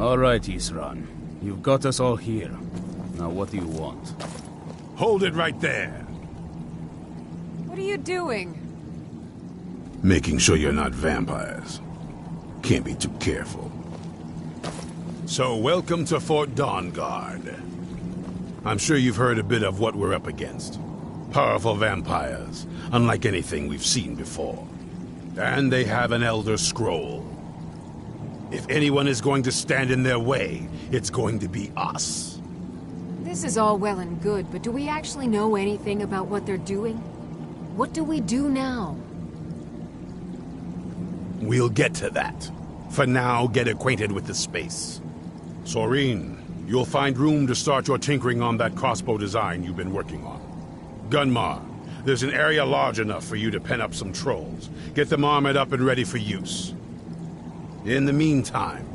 All right, Isran. You've got us all here. Now what do you want? Hold it right there. What are you doing? Making sure you're not vampires. Can't be too careful. So, welcome to Fort Dawnguard. I'm sure you've heard a bit of what we're up against. Powerful vampires, unlike anything we've seen before. And they have an Elder Scroll. If anyone is going to stand in their way, it's going to be us. This is all well and good, but do we actually know anything about what they're doing? What do we do now? We'll get to that. For now, get acquainted with the space. Soreen, you'll find room to start your tinkering on that crossbow design you've been working on. Gunmar, there's an area large enough for you to pen up some trolls. Get them armored up and ready for use. In the meantime,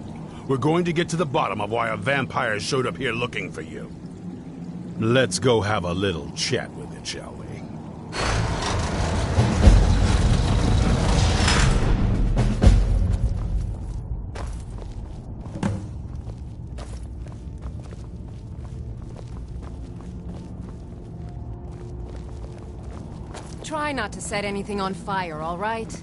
we're going to get to the bottom of why a vampire showed up here looking for you. Let's go have a little chat with it, shall we? Try not to set anything on fire, all right?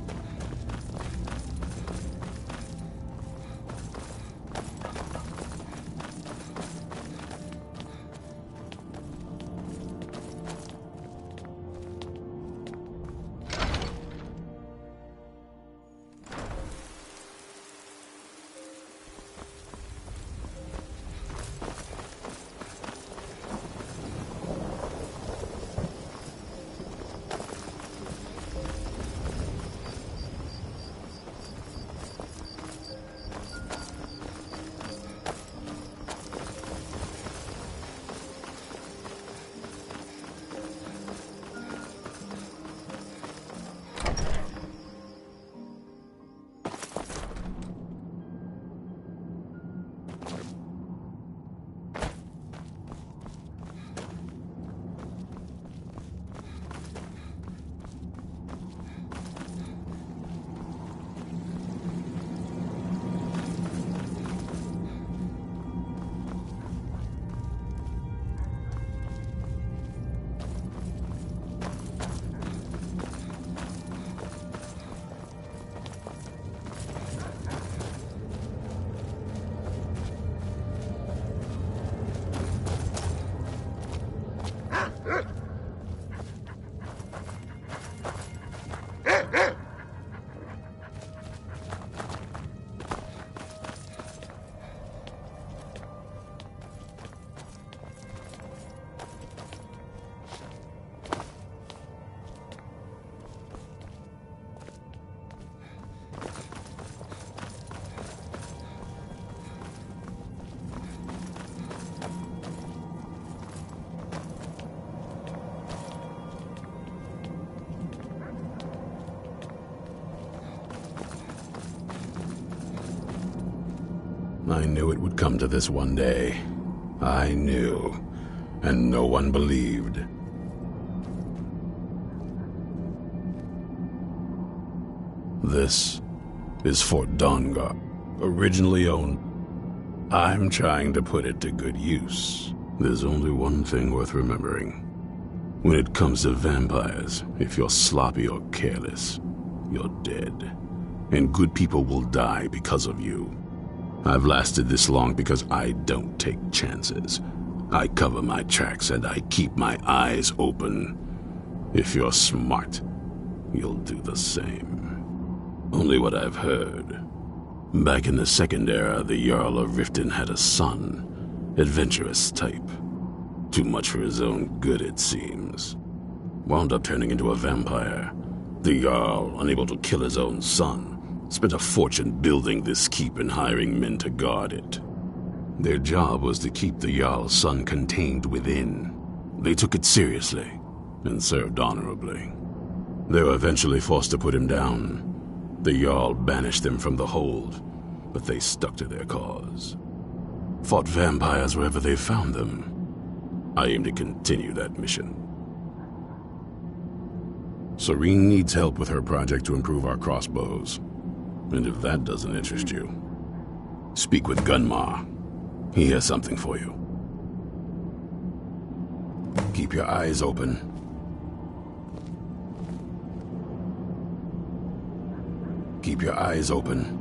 I knew it would come to this one day. I knew. And no one believed. This is Fort Dawnguard, originally owned. I'm trying to put it to good use. There's only one thing worth remembering. When it comes to vampires, if you're sloppy or careless, you're dead. And good people will die because of you. I've lasted this long because I don't take chances. I cover my tracks and I keep my eyes open. If you're smart, you'll do the same. Only what I've heard. Back in the Second Era, the Jarl of Riften had a son. Adventurous type. Too much for his own good, it seems. Wound up turning into a vampire. The Jarl, unable to kill his own son, spent a fortune building this keep and hiring men to guard it. Their job was to keep the Jarl's son contained within. They took it seriously and served honorably. They were eventually forced to put him down. The Jarl banished them from the hold, but they stuck to their cause. Fought vampires wherever they found them. I aim to continue that mission. Soreen needs help with her project to improve our crossbows. And if that doesn't interest you, Speak with Gunma. He has something for you. Keep your eyes open. Keep your eyes open.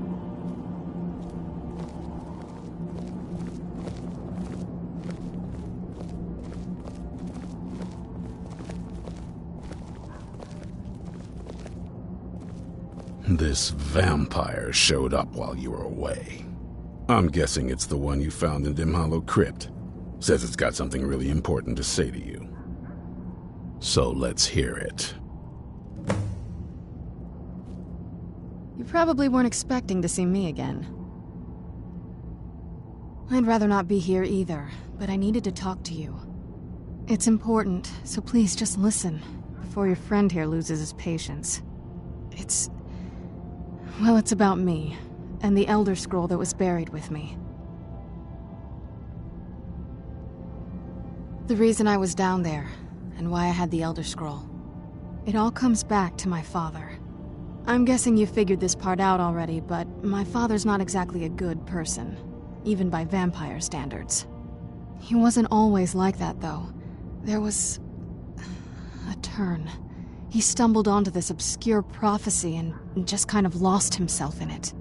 This vampire showed up while you were away. I'm guessing it's the one you found in Dim Hollow Crypt. Says it's got something really important to say to you. So let's hear it. You probably weren't expecting to see me again. I'd rather not be here either, but I needed to talk to you. It's important, so please just listen, before your friend here loses his patience. Well, it's about me, and the Elder Scroll that was buried with me. The reason I was down there, and why I had the Elder Scroll. It all comes back to my father. I'm guessing you figured this part out already, but my father's not exactly a good person, even by vampire standards. He wasn't always like that, though. There was a turn. He stumbled onto this obscure prophecy and just kind of lost himself in it.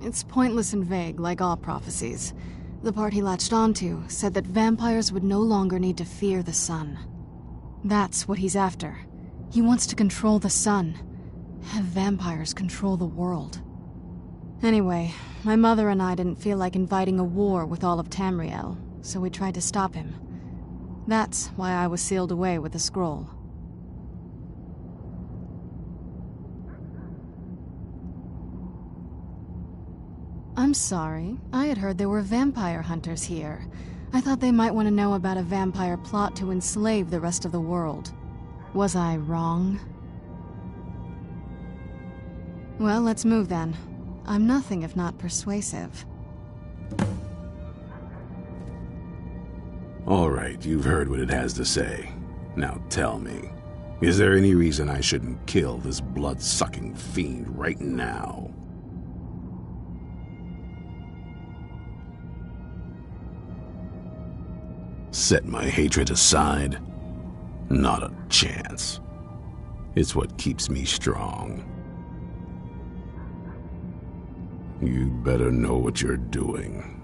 It's pointless and vague, like all prophecies. The part he latched onto said that vampires would no longer need to fear the sun. That's what he's after. He wants to control the sun. Have vampires control the world. Anyway, my mother and I didn't feel like inviting a war with all of Tamriel, so we tried to stop him. That's why I was sealed away with the scroll. I'm sorry. I had heard there were vampire hunters here. I thought they might want to know about a vampire plot to enslave the rest of the world. Was I wrong? Well, let's move then. I'm nothing if not persuasive. All right, you've heard what it has to say. Now tell me, is there any reason I shouldn't kill this blood-sucking fiend right now? Set my hatred aside? Not a chance. It's what keeps me strong. You'd better know what you're doing.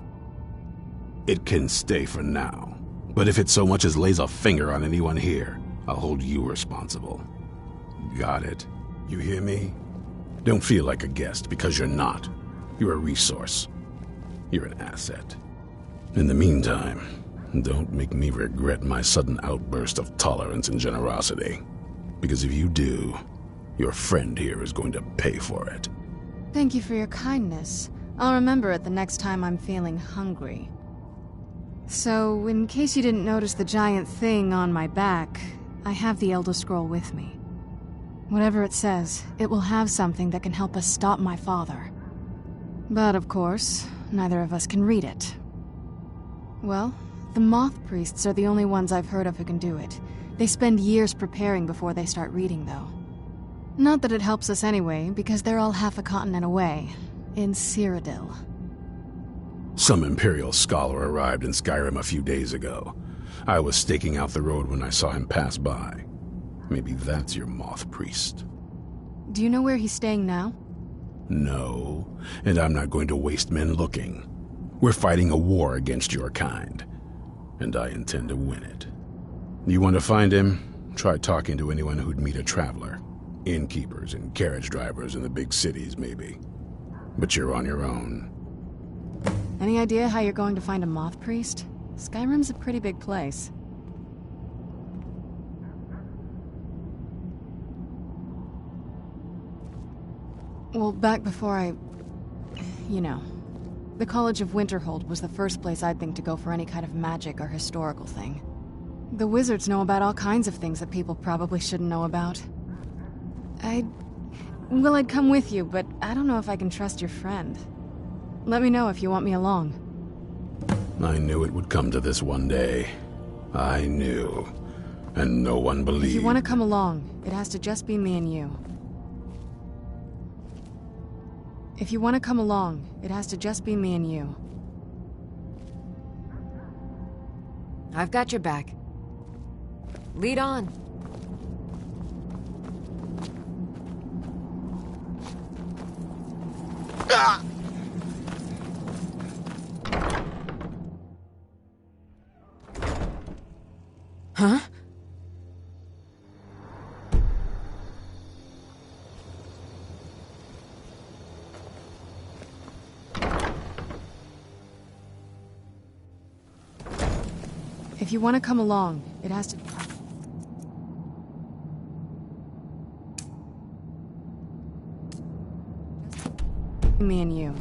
It can stay for now. But if it so much as lays a finger on anyone here, I'll hold you responsible. Got it? You hear me? Don't feel like a guest, because you're not. You're a resource. You're an asset. In the meantime, don't make me regret my sudden outburst of tolerance and generosity. Because if you do, your friend here is going to pay for it. Thank you for your kindness. I'll remember it the next time I'm feeling hungry. So, in case you didn't notice the giant thing on my back, I have the Elder Scroll with me. Whatever it says, it will have something that can help us stop my father. But of course, neither of us can read it. Well, the Moth Priests are the only ones I've heard of who can do it. They spend years preparing before they start reading, though. Not that it helps us anyway, because they're all half a continent away, in Cyrodiil. Some Imperial scholar arrived in Skyrim a few days ago. I was staking out the road when I saw him pass by. Maybe that's your Moth Priest. Do you know where he's staying now? No, and I'm not going to waste men looking. We're fighting a war against your kind, and I intend to win it. You want to find him? Try talking to anyone who'd meet a traveler. Innkeepers and carriage drivers in the big cities, maybe. But you're on your own. Any idea how you're going to find a Moth Priest? Skyrim's a pretty big place. Well, back before the College of Winterhold was the first place I'd think to go for any kind of magic or historical thing. The wizards know about all kinds of things that people probably shouldn't know about. I'd come with you, but I don't know if I can trust your friend. Let me know if you want me along. I knew it would come to this one day. I knew. And no one believed. If you want to come along, it has to just be me and you. If you want to come along, it has to just be me and you. I've got your back. Lead on. Huh? If you want to come along, it has to... me and you.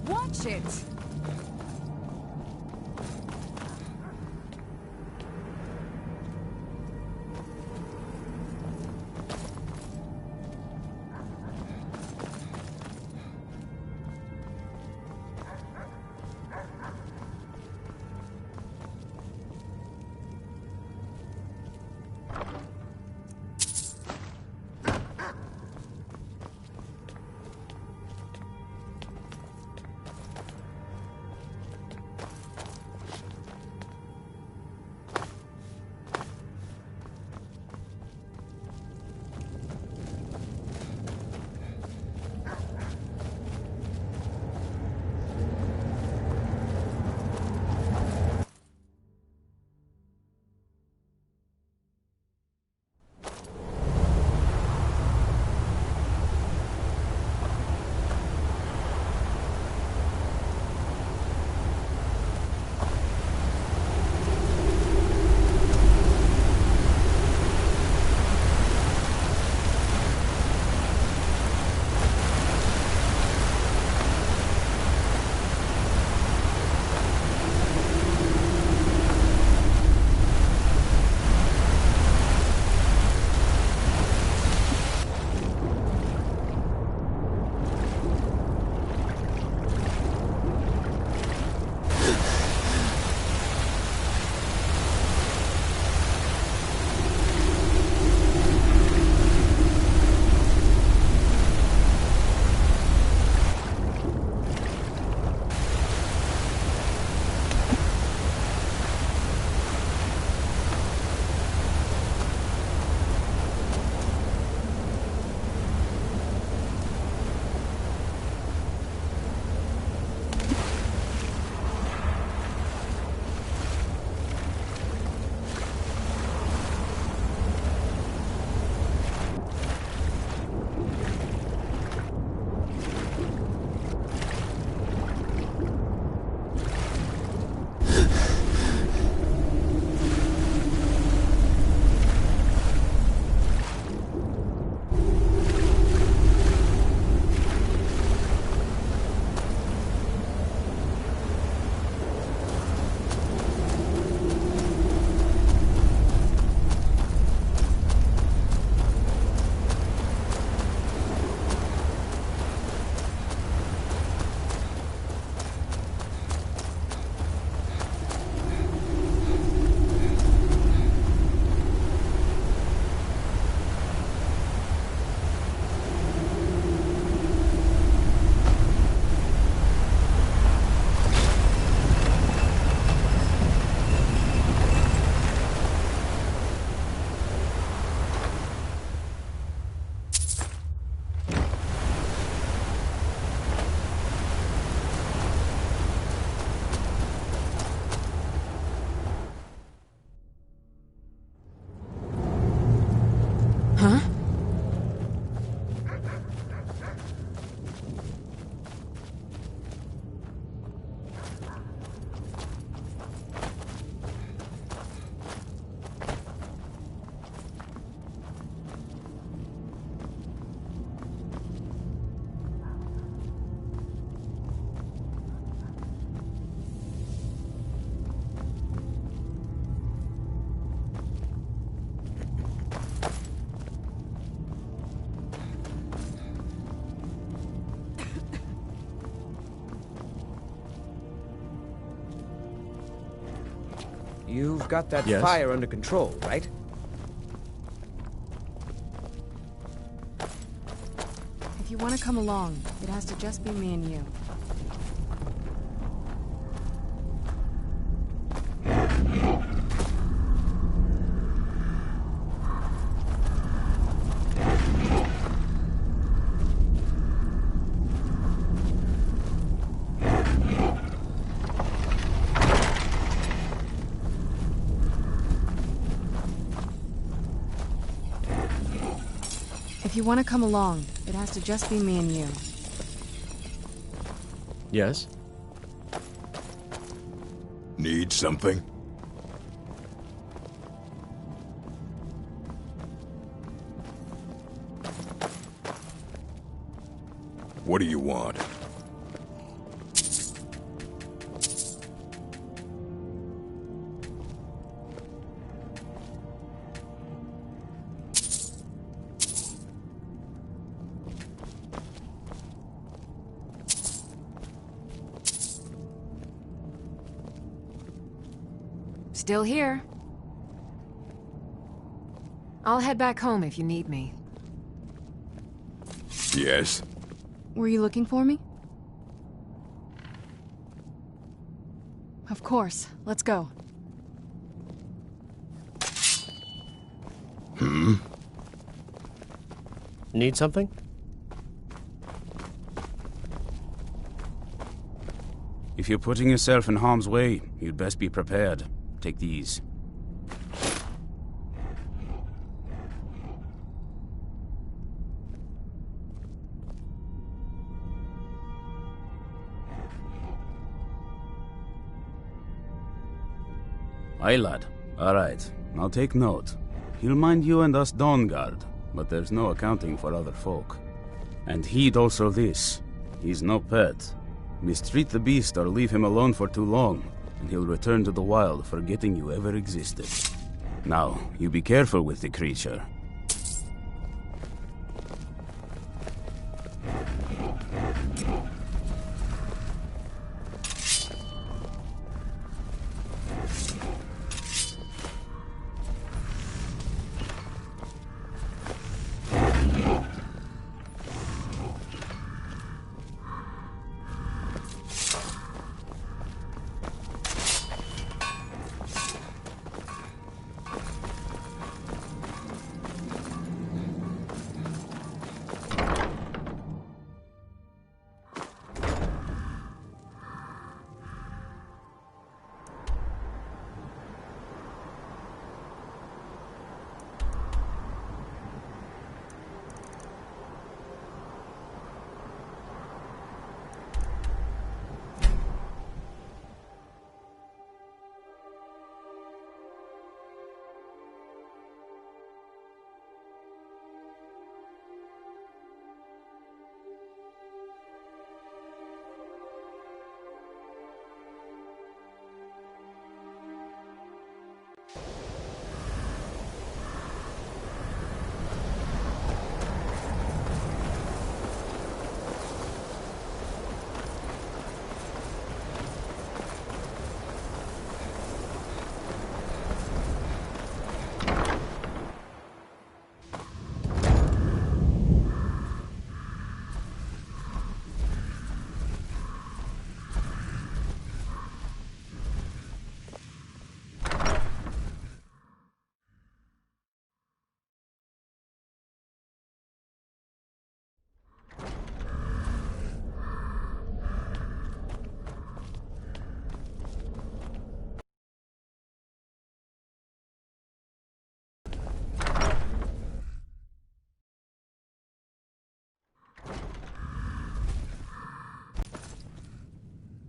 Watch it! You've got that Yes? fire under control, right? If you want to come along, it has to just be me and you. If you want to come along, it has to just be me and you. Yes? Need something? What do you want? Still here. I'll head back home if you need me. Yes? Were you looking for me? Of course. Let's go. Need something? If you're putting yourself in harm's way, you'd best be prepared. Take these. Aye, lad. Alright, I'll take note. He'll mind you and us Dawnguard, but there's no accounting for other folk. And heed also this. He's no pet. Mistreat the beast or leave him alone for too long, and he'll return to the wild, forgetting you ever existed. Now, you be careful with the creature.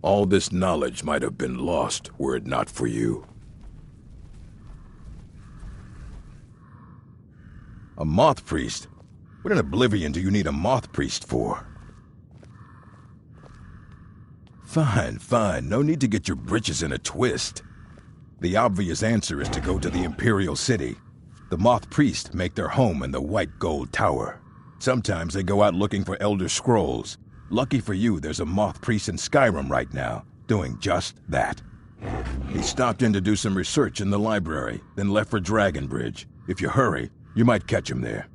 All this knowledge might have been lost were it not for you. A moth priest? What in oblivion do you need a moth priest for? Fine, fine. No need to get your britches in a twist. The obvious answer is to go to the Imperial City. The moth priests make their home in the White Gold Tower. Sometimes they go out looking for Elder Scrolls. Lucky for you, there's a moth priest in Skyrim right now, doing just that. He stopped in to do some research in the library, then left for Dragon Bridge. If you hurry, you might catch him there.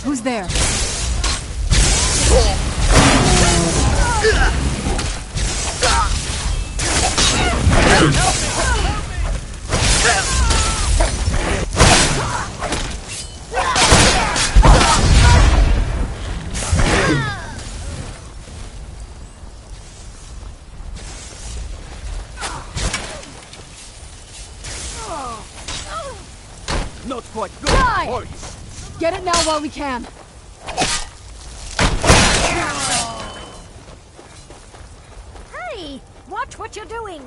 Who's there? Not quite good. Die! Get it now while we can. Hey! Watch what you're doing!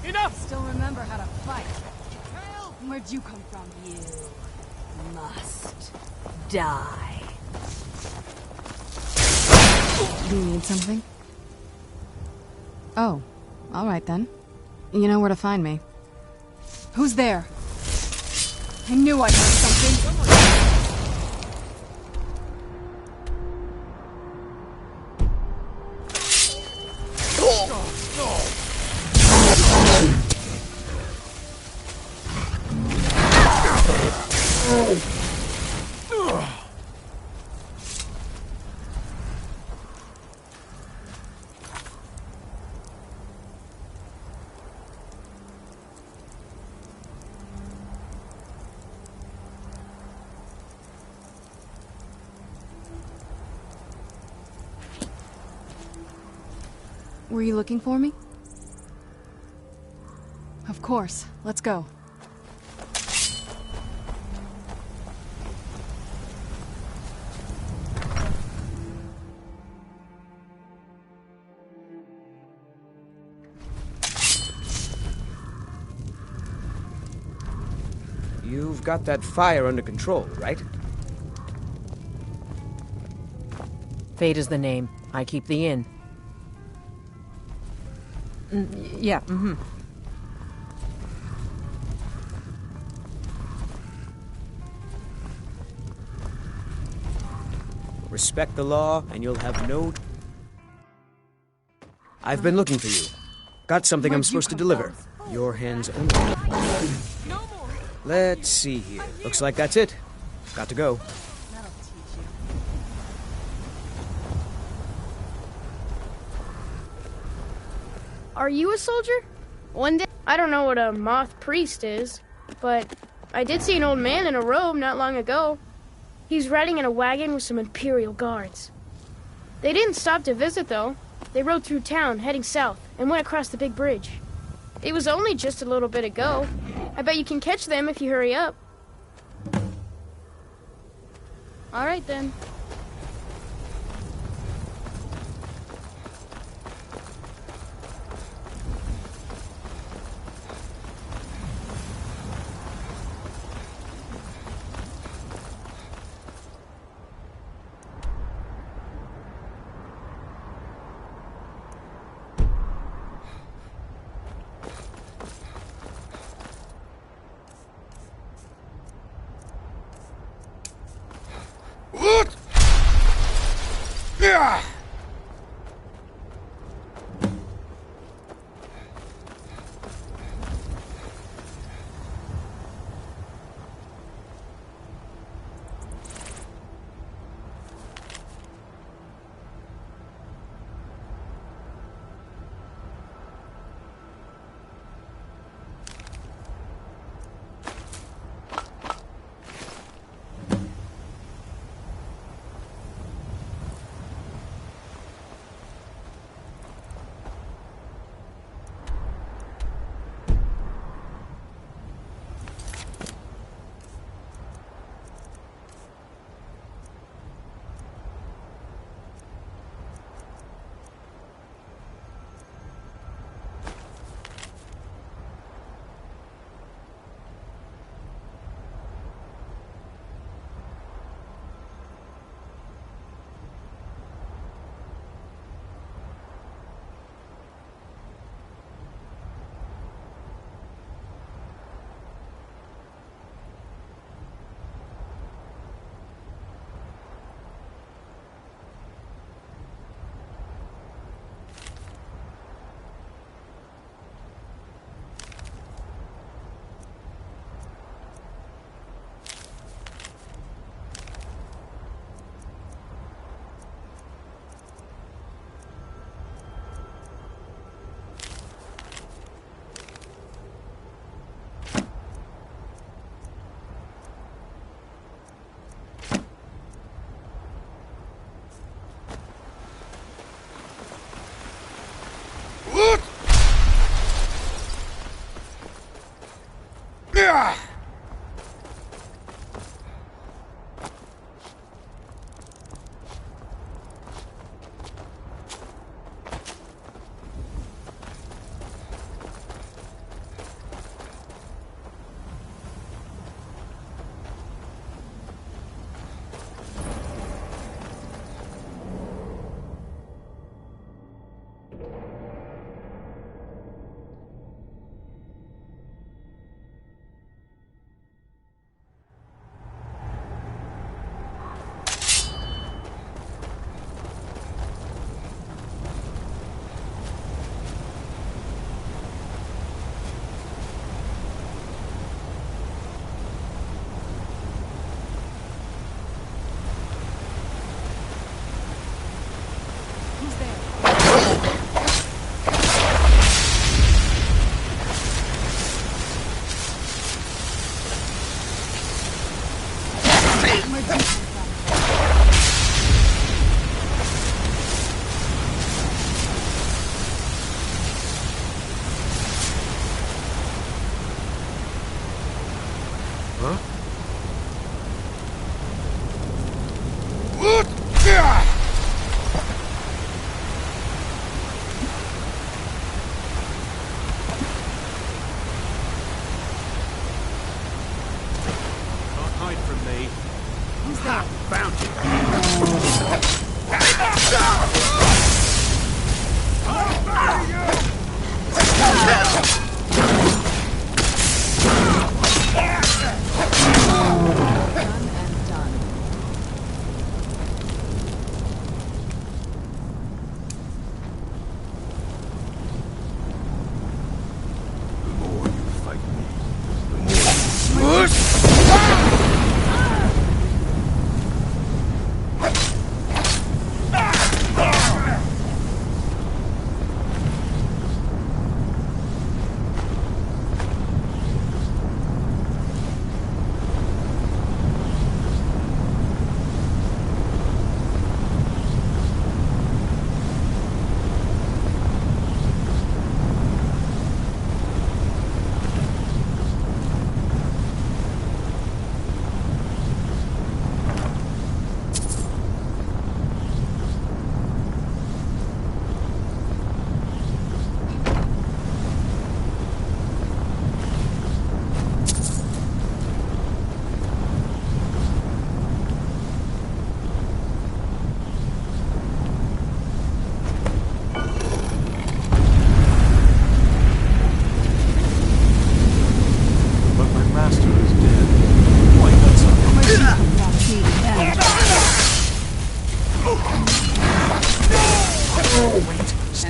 Enough! Still remember how to fight. Where'd you come from? You must die. Do you need something? Oh, all right then. You know where to find me. Who's there? I knew I heard something. Were you looking for me? Of course. Let's go. You've got that fire under control, right? Fate is the name. I keep the inn. Yeah, Respect the law, and you'll have no... I've been looking for you. Got something I'm supposed to deliver. Your hands only. Let's see here. Looks like that's it. Got to go. Are you a soldier? One day, I don't know what a moth priest is, but I did see an old man in a robe not long ago. He's riding in a wagon with some Imperial guards. They didn't stop to visit, though. They rode through town, heading south, and went across the big bridge. It was only just a little bit ago. I bet you can catch them if you hurry up. All right, then.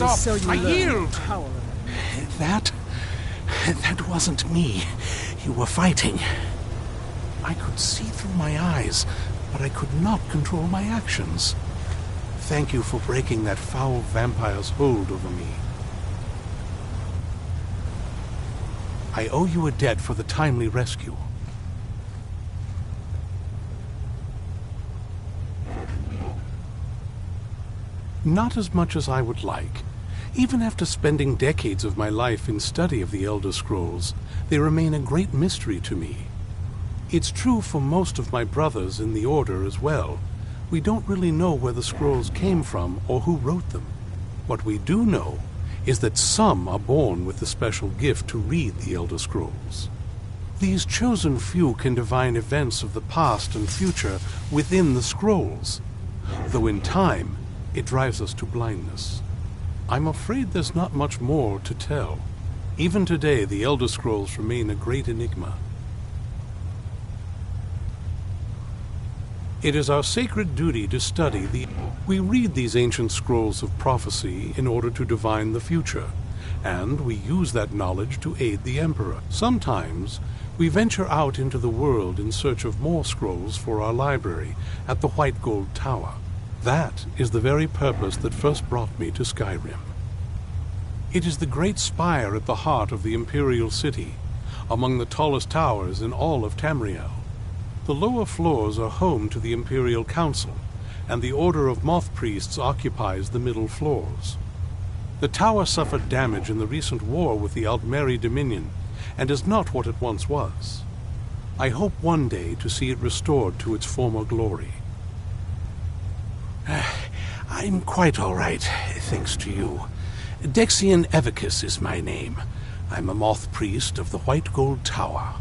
stop. I yield. That wasn't me. You were fighting. I could see through my eyes, but I could not control my actions. Thank you for breaking that foul vampire's hold over me. I owe you a debt for the timely rescue. Not as much as I would like. Even after spending decades of my life in study of the Elder Scrolls, they remain a great mystery to me. It's true for most of my brothers in the Order as well. We don't really know where the scrolls came from or who wrote them. What we do know is that some are born with the special gift to read the Elder Scrolls. These chosen few can divine events of the past and future within the scrolls, though in time it drives us to blindness. I'm afraid there's not much more to tell. Even today, the Elder Scrolls remain a great enigma. It is our sacred duty to study We read these ancient scrolls of prophecy in order to divine the future, and we use that knowledge to aid the Emperor. Sometimes, we venture out into the world in search of more scrolls for our library at the White Gold Tower. That is the very purpose that first brought me to Skyrim. It is the great spire at the heart of the Imperial City, among the tallest towers in all of Tamriel. The lower floors are home to the Imperial Council, and the Order of Moth Priests occupies the middle floors. The tower suffered damage in the recent war with the Altmeri Dominion, and is not what it once was. I hope one day to see it restored to its former glory. I'm quite all right, thanks to you. Dexian Evicus is my name. I'm a Moth Priest of the White Gold Tower.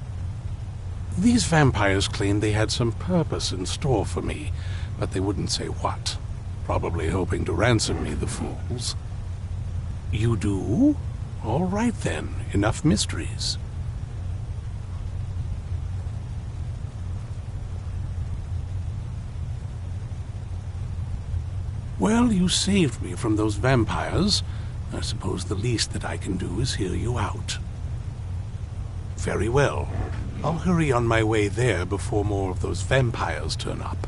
These vampires claimed they had some purpose in store for me, but they wouldn't say what. Probably hoping to ransom me, the fools. You do? All right then, enough mysteries. Well, you saved me from those vampires. I suppose the least that I can do is hear you out. Very well. I'll hurry on my way there before more of those vampires turn up.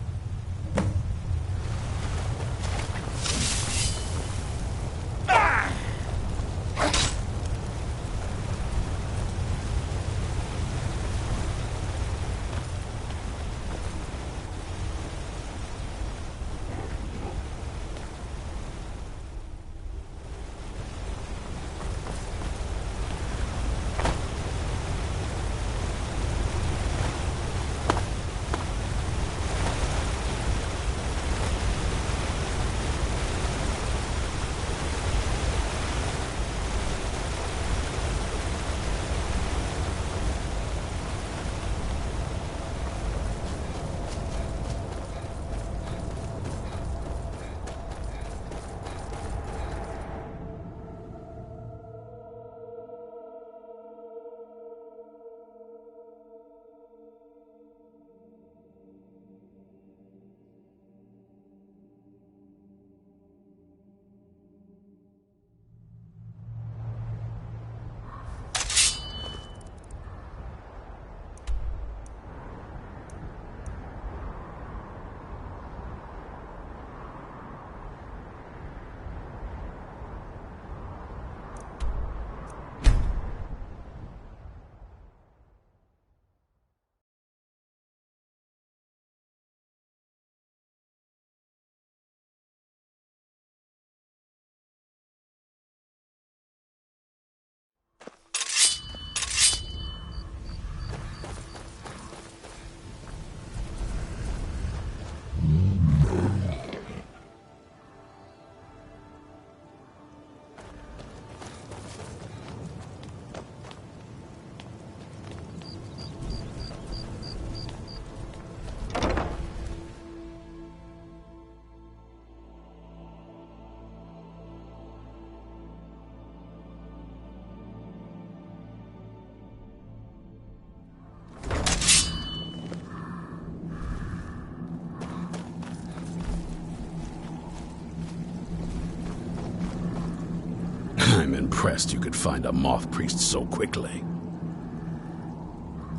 impressed you could find a moth priest so quickly.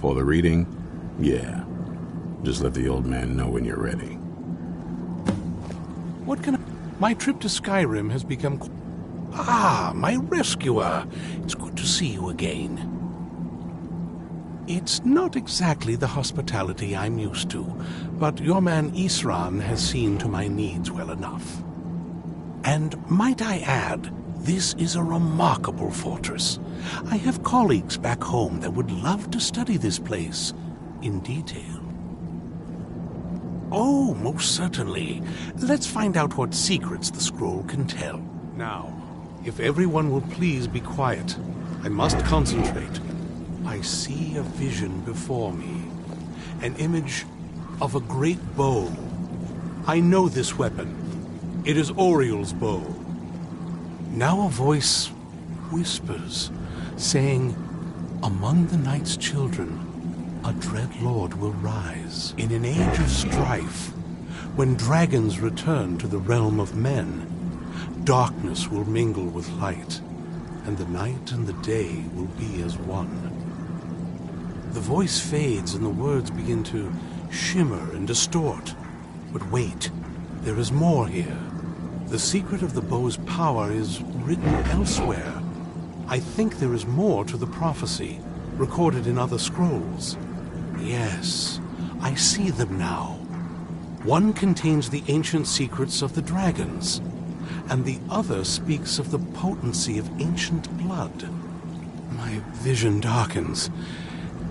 For the reading, yeah. Just let the old man know when you're ready. What can I... My trip to Skyrim has become... Ah, my rescuer! It's good to see you again. It's not exactly the hospitality I'm used to, but your man Isran has seen to my needs well enough. And might I add, this is a remarkable fortress. I have colleagues back home that would love to study this place in detail. Oh, most certainly. Let's find out what secrets the scroll can tell. Now, if everyone will please be quiet, I must concentrate. I see a vision before me, an image of a great bow. I know this weapon. It is Oriel's bow. Now a voice whispers, saying, "Among the night's children, a dread lord will rise. In an age of strife, when dragons return to the realm of men, darkness will mingle with light, and the night and the day will be as one." The voice fades and the words begin to shimmer and distort. But wait, there is more here. The secret of the bow's power is written elsewhere. I think there is more to the prophecy, recorded in other scrolls. Yes, I see them now. One contains the ancient secrets of the dragons, and the other speaks of the potency of ancient blood. My vision darkens,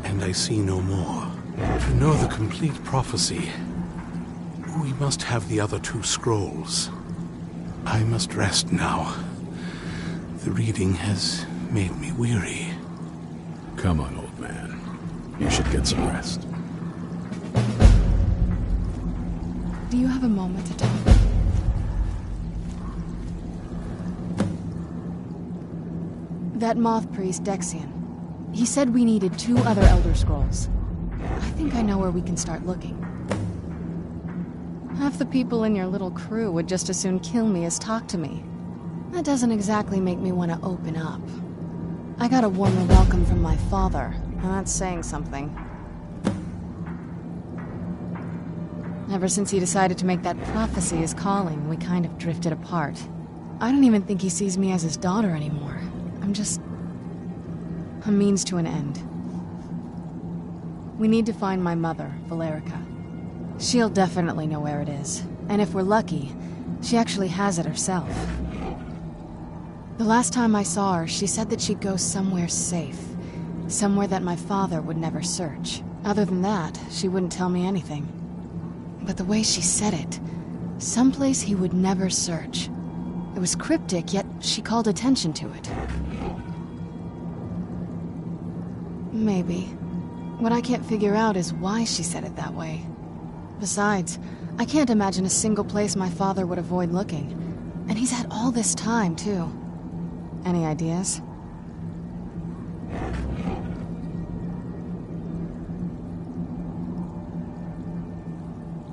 and I see no more. To know the complete prophecy, we must have the other two scrolls. I must rest now. The reading has made me weary. Come on, old man. You should get some rest. Do you have a moment to talk? That moth priest, Dexian. He said we needed 2 other Elder Scrolls. I think I know where we can start looking. Half the people in your little crew would just as soon kill me as talk to me. That doesn't exactly make me want to open up. I got a warmer welcome from my father, and that's saying something. Ever since he decided to make that prophecy his calling, we kind of drifted apart. I don't even think he sees me as his daughter anymore. I'm just a means to an end. We need to find my mother, Valerica. She'll definitely know where it is, and if we're lucky, she actually has it herself. The last time I saw her, she said that she'd go somewhere safe. Somewhere that my father would never search. Other than that, she wouldn't tell me anything. But the way she said it, someplace he would never search. It was cryptic, yet she called attention to it. Maybe. What I can't figure out is why she said it that way. Besides, I can't imagine a single place my father would avoid looking. And he's had all this time, too. Any ideas?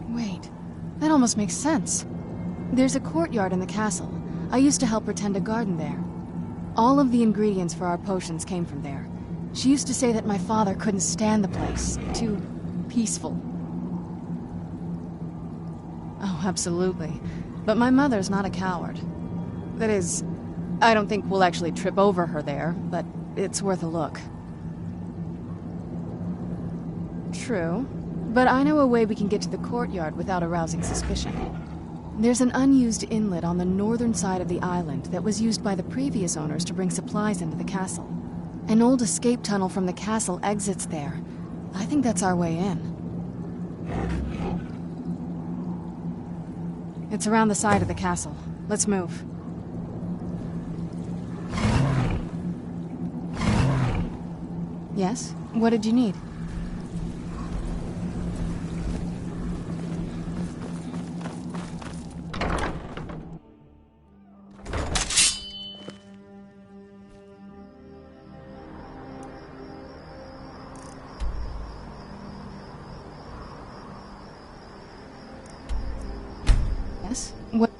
Wait, that almost makes sense. There's a courtyard in the castle. I used to help her tend a garden there. All of the ingredients for our potions came from there. She used to say that my father couldn't stand the place. Too peaceful. Oh, absolutely. But my mother's not a coward. That is, I don't think we'll actually trip over her there, but it's worth a look. True. But I know a way we can get to the courtyard without arousing suspicion. There's an unused inlet on the northern side of the island that was used by the previous owners to bring supplies into the castle. An old escape tunnel from the castle exits there. I think that's our way in. It's around the side of the castle. Let's move. Yes? What did you need? What?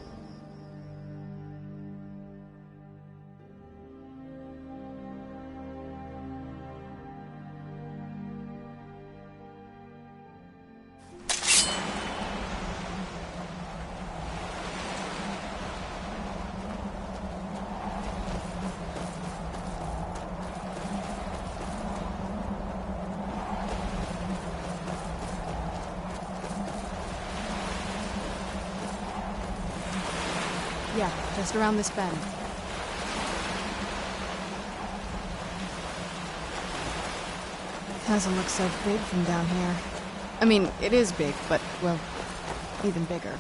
Yeah, just around this bend. Doesn't look so big from down here. I mean, it is big, but, well, even bigger.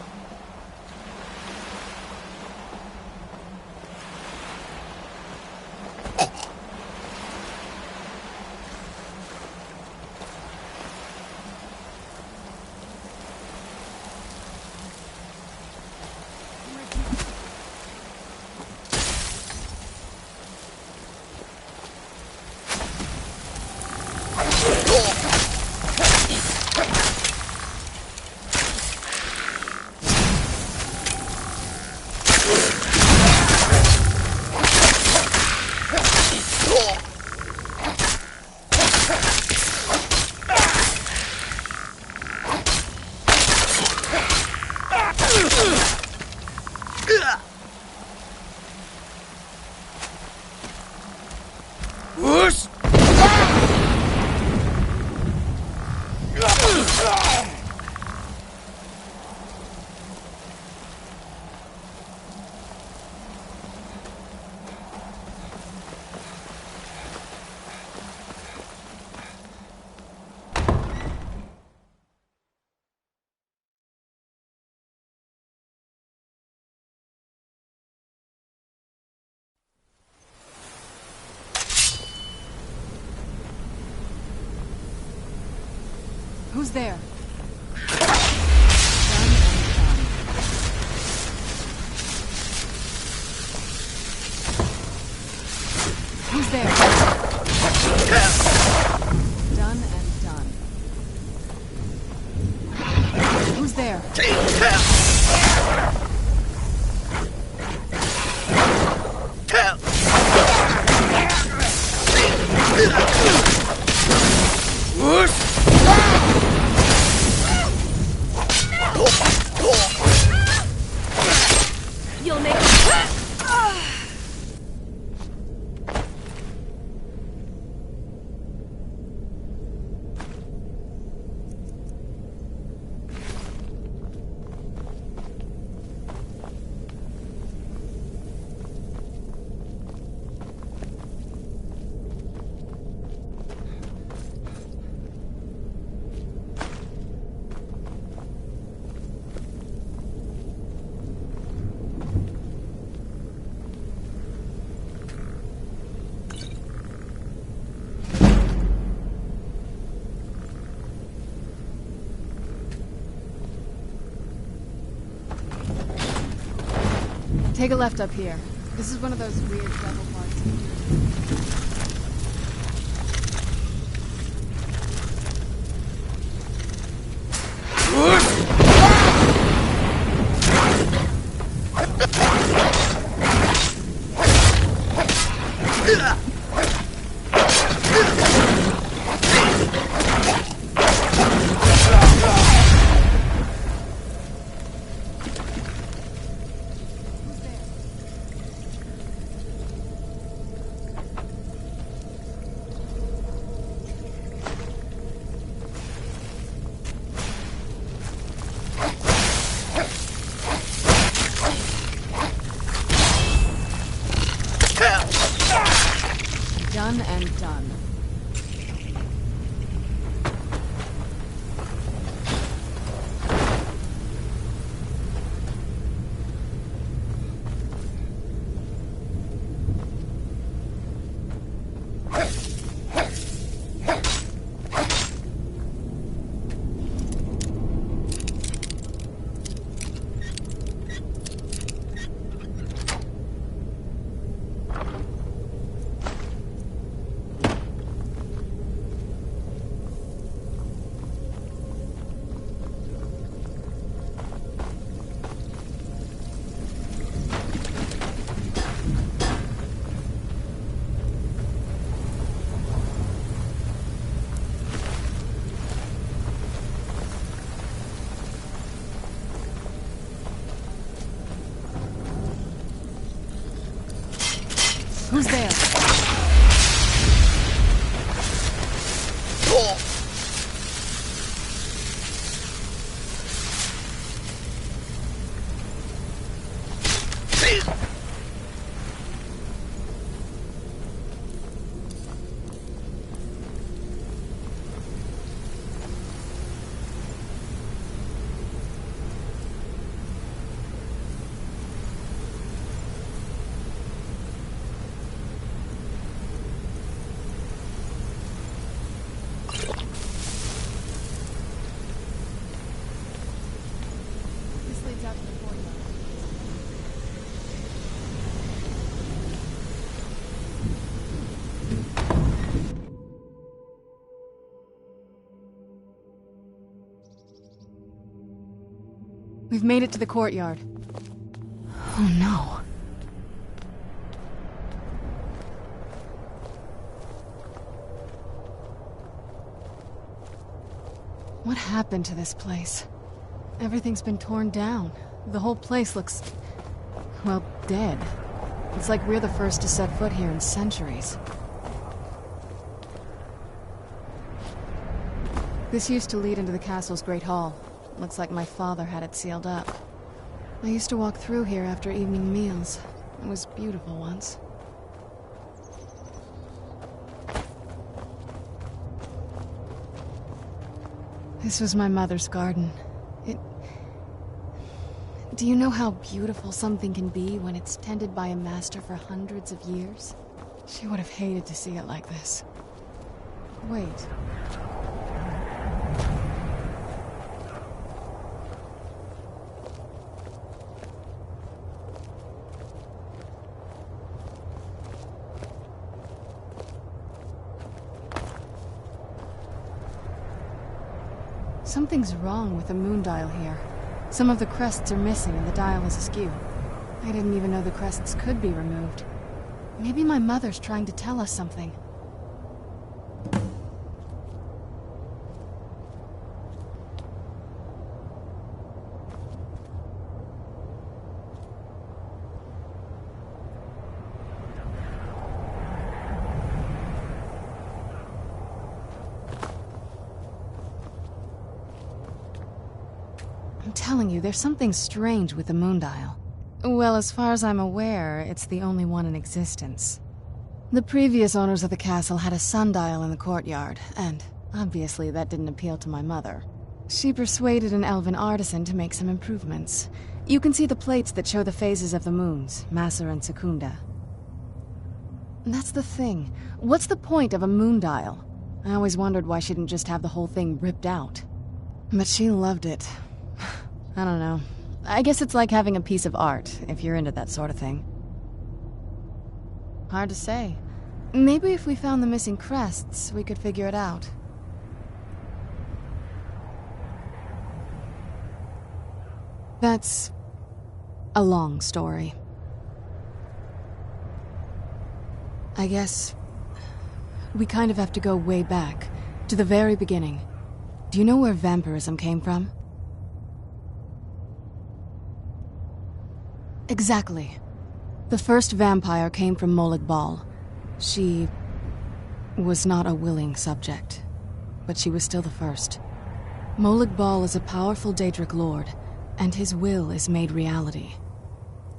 Who's there? Who's there? Done and done. Who's there? You'll make Take a left up here. This is one of those weird double parts. Done and done. Who's there? This leads out to the courtyard. We've made it to the courtyard. Oh no. What happened to this place? Everything's been torn down. The whole place looks, well, dead. It's like we're the first to set foot here in centuries. This used to lead into the castle's great hall. Looks like my father had it sealed up. I used to walk through here after evening meals. It was beautiful once. This was my mother's garden. Do you know how beautiful something can be when it's tended by a master for hundreds of years? She would have hated to see it like this. Wait. Something's wrong with the moon dial here. Some of the crests are missing and the dial is askew. I didn't even know the crests could be removed. Maybe my mother's trying to tell us something. I'm telling you, there's something strange with the moon dial. Well, as far as I'm aware, it's the only one in existence. The previous owners of the castle had a sundial in the courtyard, and obviously that didn't appeal to my mother. She persuaded an elven artisan to make some improvements. You can see the plates that show the phases of the moons, Maser and Secunda. That's the thing. What's the point of a moon dial? I always wondered why she didn't just have the whole thing ripped out. But she loved it. I don't know. I guess it's like having a piece of art, if you're into that sort of thing. Hard to say. Maybe if we found the missing crests, we could figure it out. That's a long story. I guess we kind of have to go way back, to the very beginning. Do you know where vampirism came from? Exactly. The first vampire came from Molag Bal. She was not a willing subject, but she was still the first. Molag Bal is a powerful Daedric lord, and his will is made reality.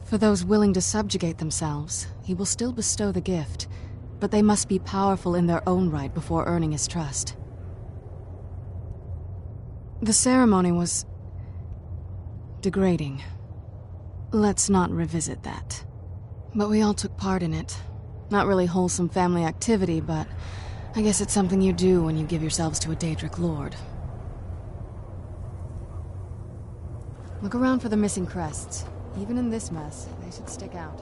For those willing to subjugate themselves, he will still bestow the gift, but they must be powerful in their own right before earning his trust. The ceremony was degrading. Let's not revisit that. But we all took part in it. Not really wholesome family activity, but I guess it's something you do when you give yourselves to a Daedric lord. Look around for the missing crests. Even in this mess, they should stick out.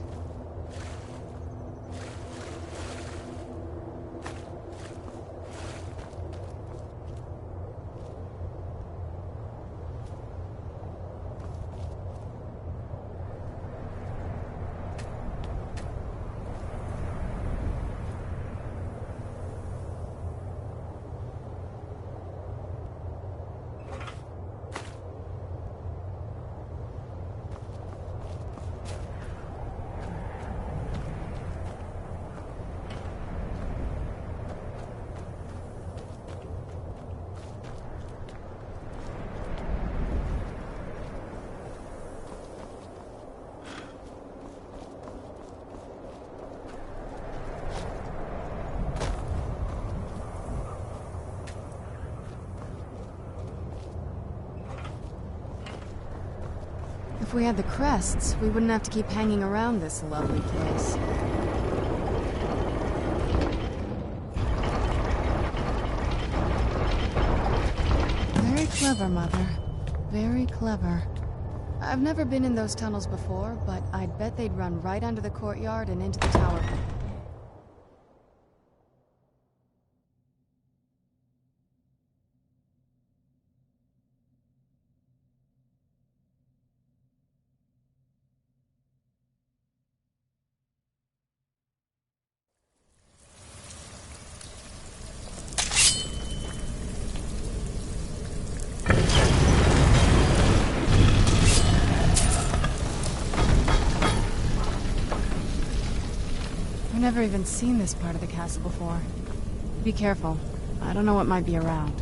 If we had the crests, we wouldn't have to keep hanging around this lovely place. Very clever, Mother. Very clever. I've never been in those tunnels before, but I'd bet they'd run right under the courtyard and into the tower. I've never even seen this part of the castle before. Be careful. I don't know what might be around.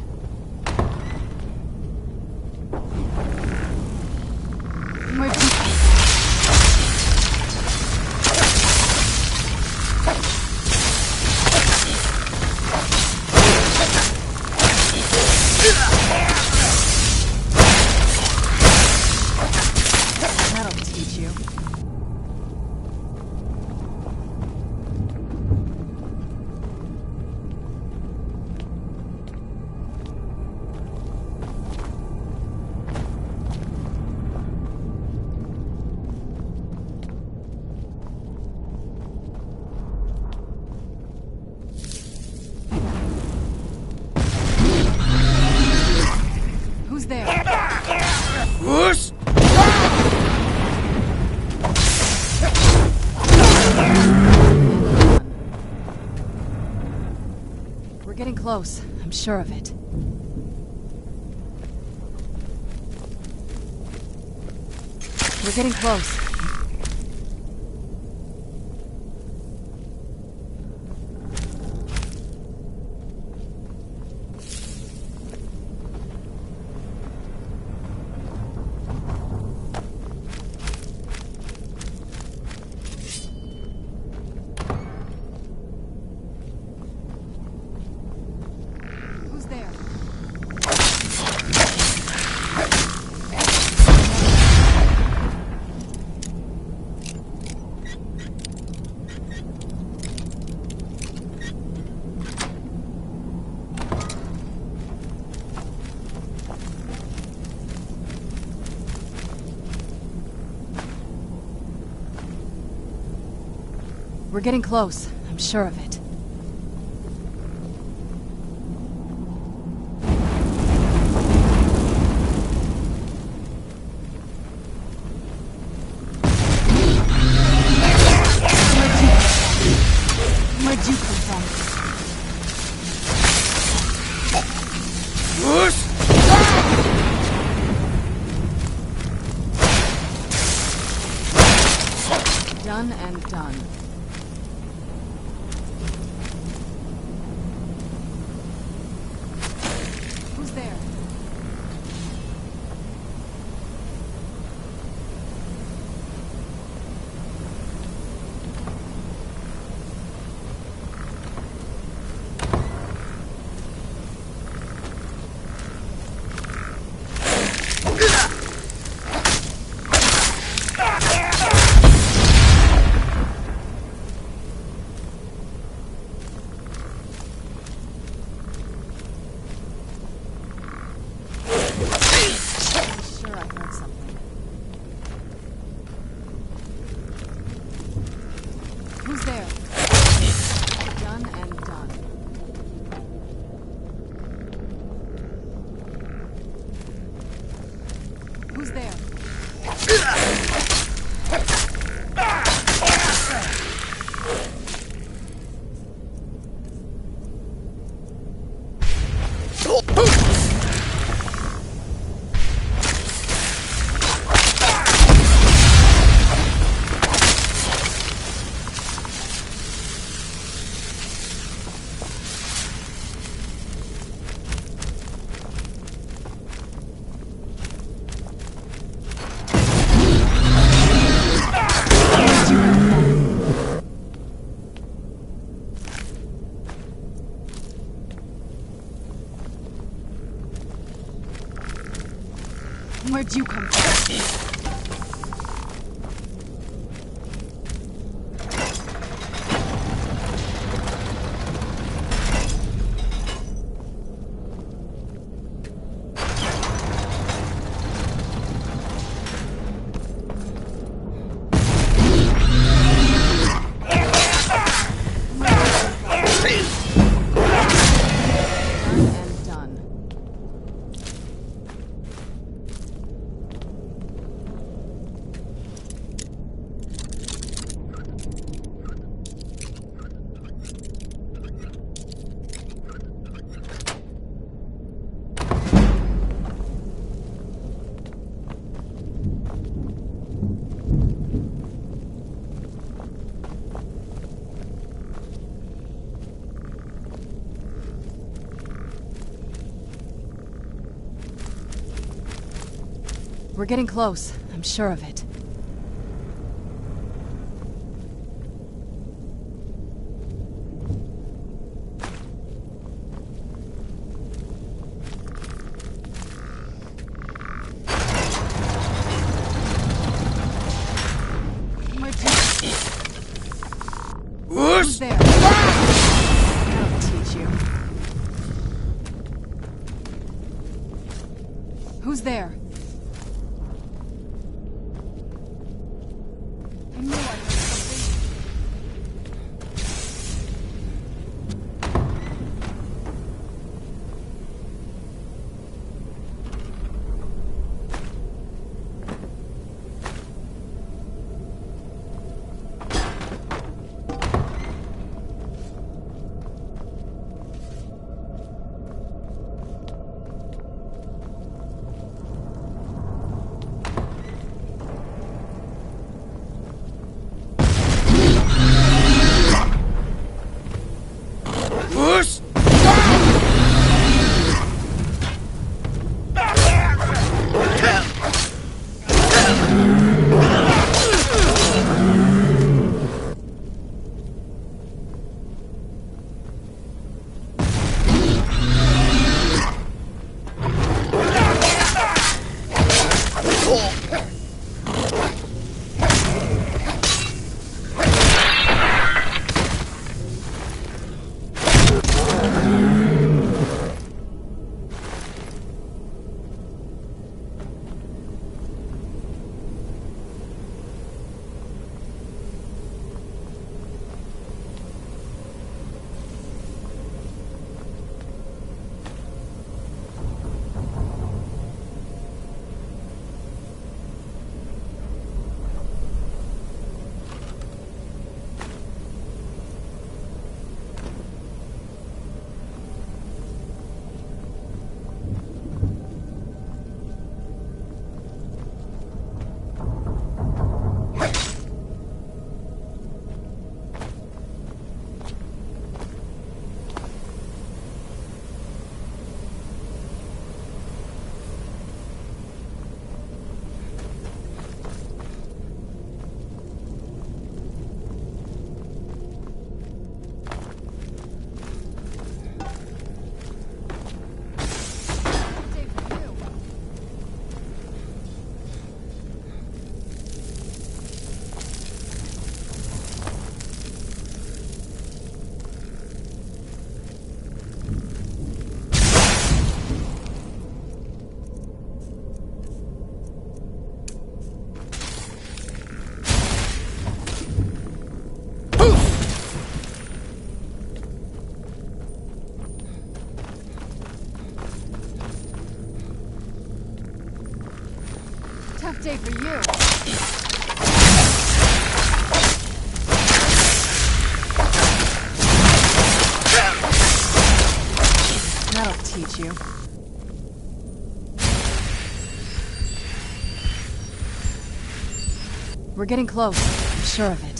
That'll teach you. Who's there? Whoosh! We're getting close. I'm sure of it. We're getting close. Who's there? We're getting close. I'm sure of it. Where'd you come from? Whoosh! Done and done. Who's there? We're getting close. I'm sure of it. Who's there? I'll teach you. Who's there? I knew I heard something. Tough day for you. That'll teach you. We're getting close. I'm sure of it.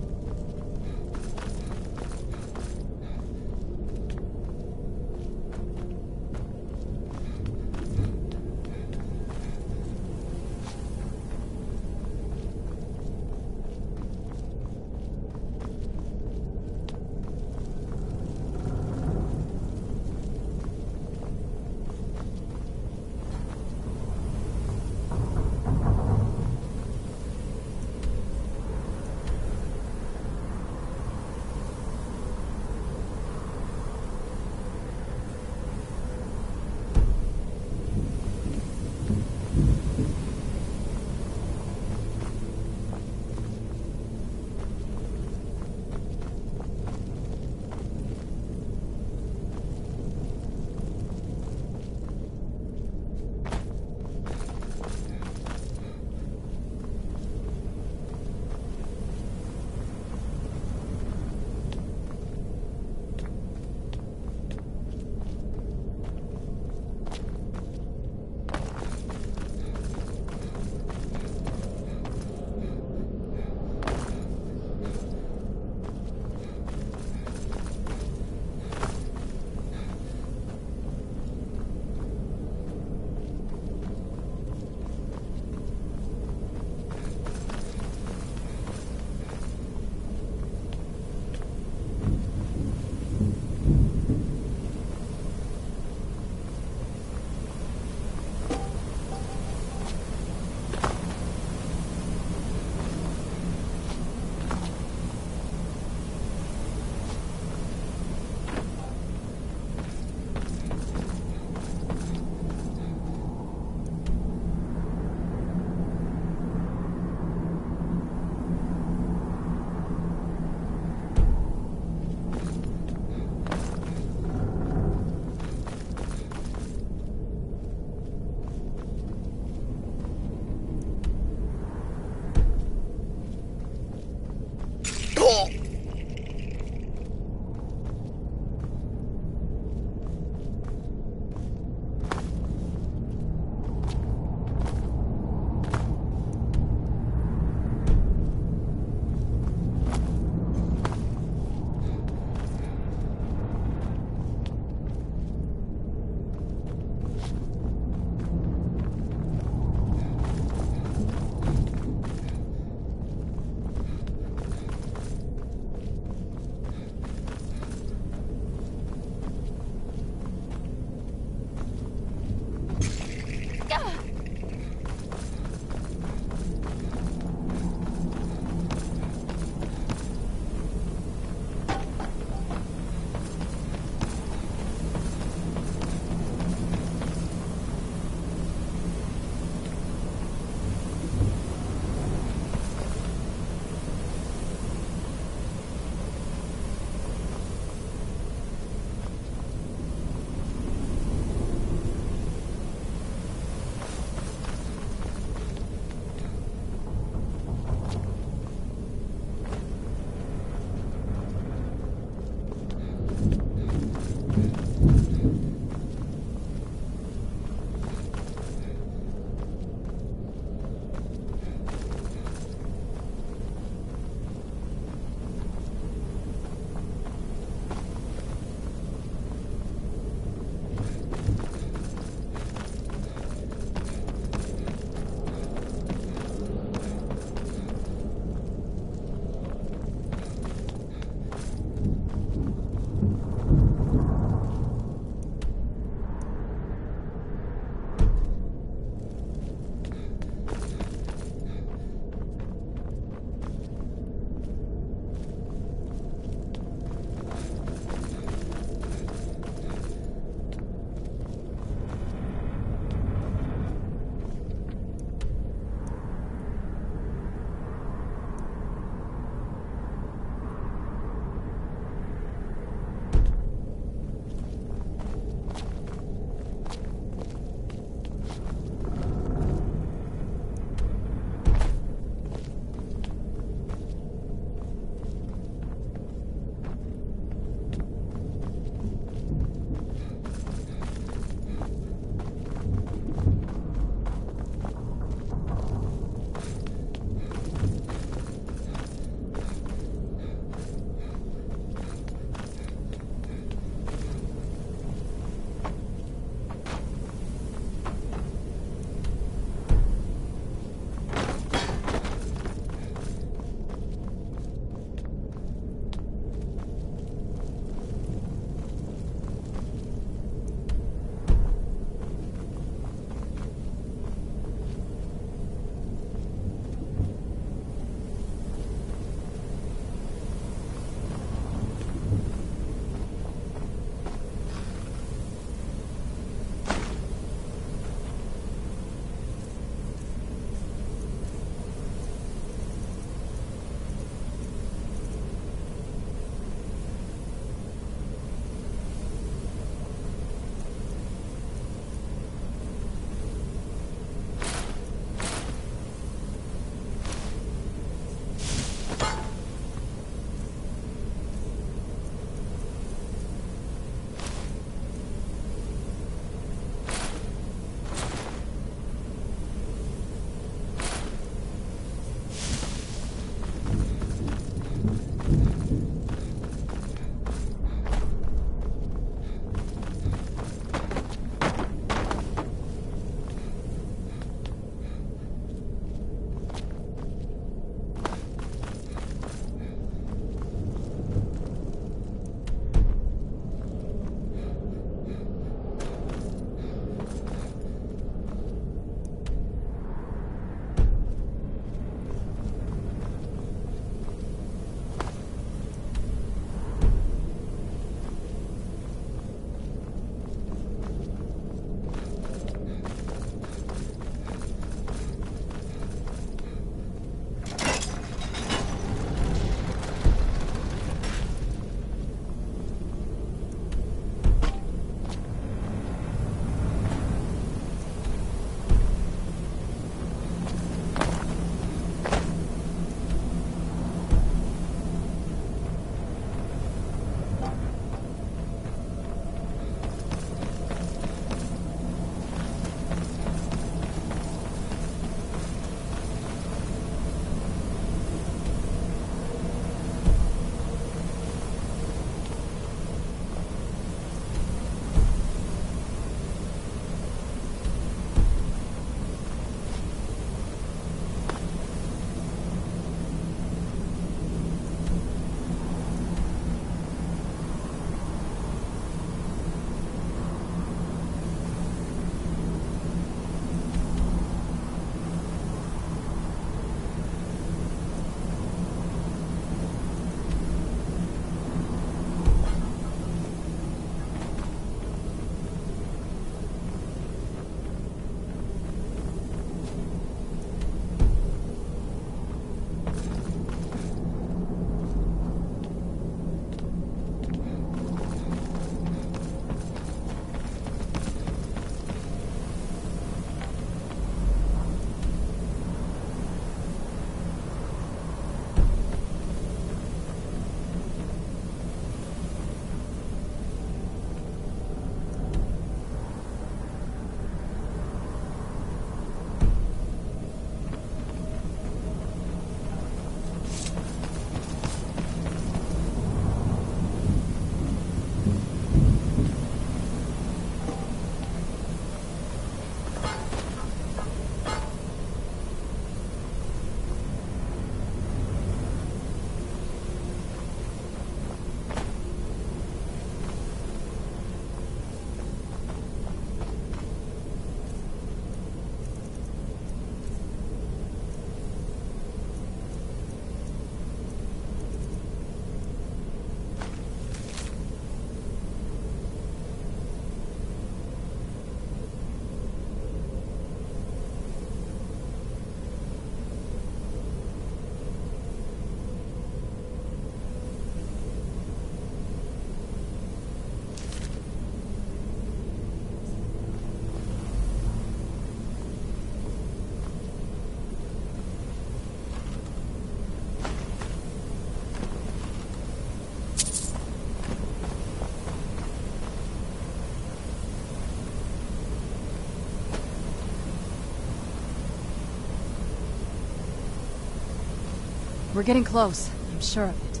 We're getting close. I'm sure of it.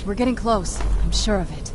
We're getting close. I'm sure of it.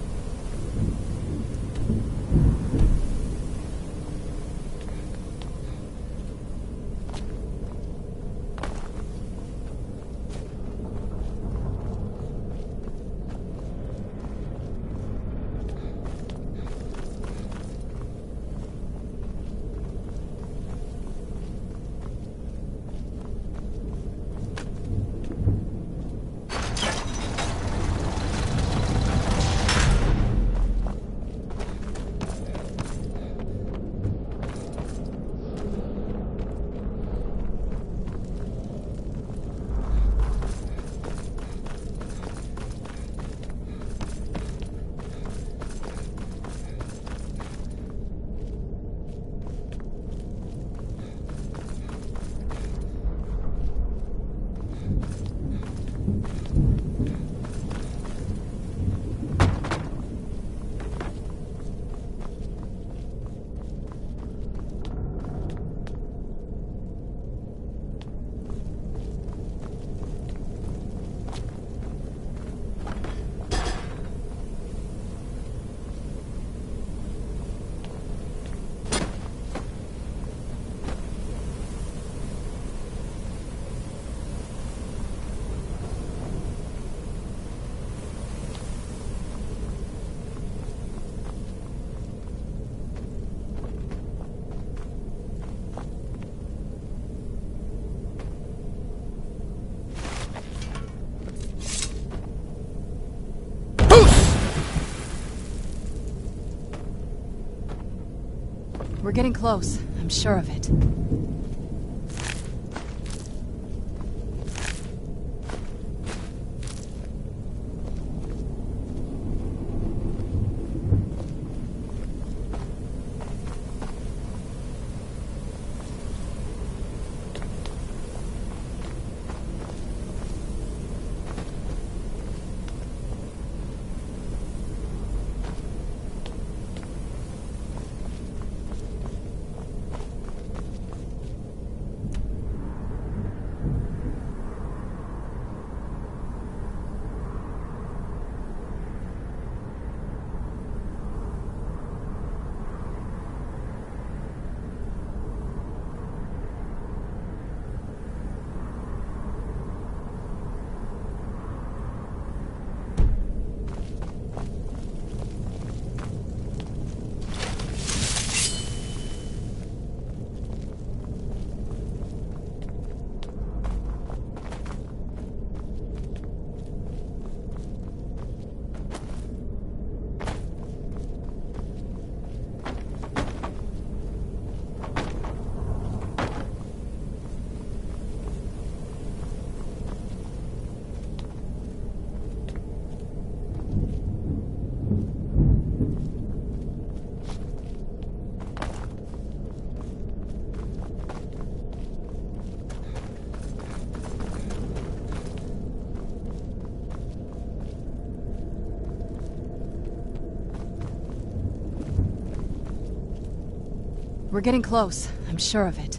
We're getting close. I'm sure of it. We're getting close. I'm sure of it.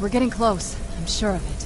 We're getting close. I'm sure of it.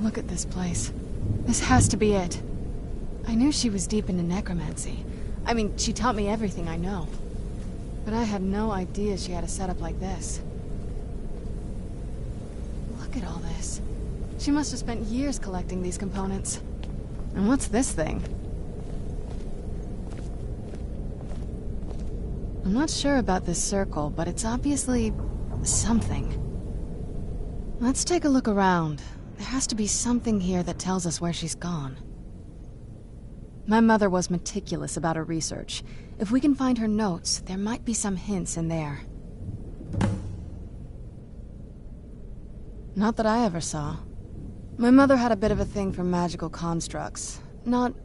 Look at this place. This has to be it. I knew she was deep into necromancy. I mean, she taught me everything I know. But I had no idea she had a setup like this. Look at all this. She must have spent years collecting these components. And what's this thing? I'm not sure about this circle, but it's obviously something. Let's take a look around. There has to be something here that tells us where she's gone. My mother was meticulous about her research. If we can find her notes, there might be some hints in there. Not that I ever saw. My mother had a bit of a thing for magical constructs. Not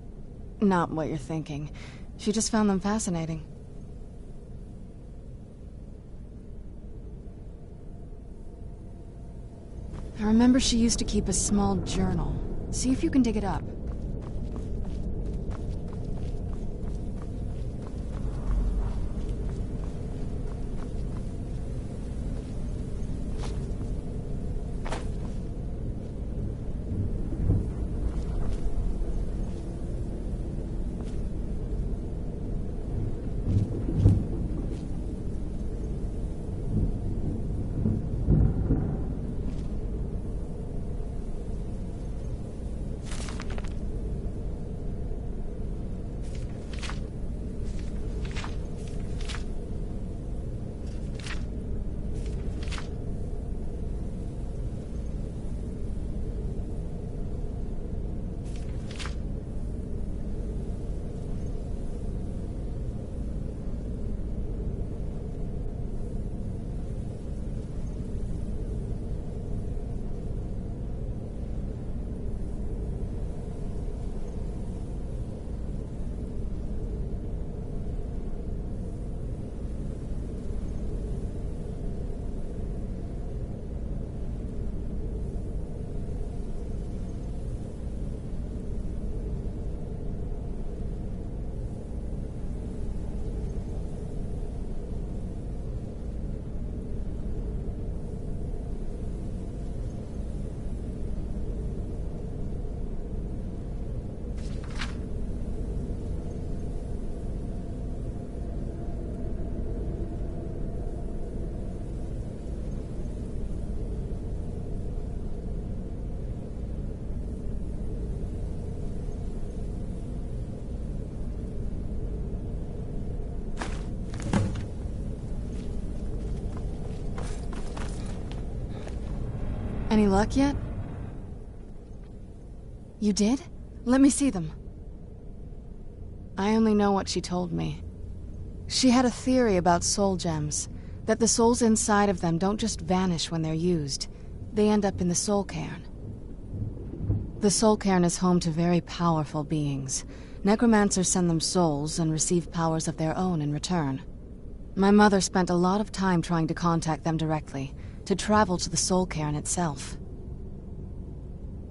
what you're thinking. She just found them fascinating. I remember she used to keep a small journal. See if you can dig it up. Any luck yet? You did? Let me see them. I only know what she told me. She had a theory about soul gems, that the souls inside of them don't just vanish when they're used. They end up in the soul cairn. The soul cairn is home to very powerful beings. Necromancers send them souls and receive powers of their own in return. My mother spent a lot of time trying to contact them directly, to travel to the soul cairn itself.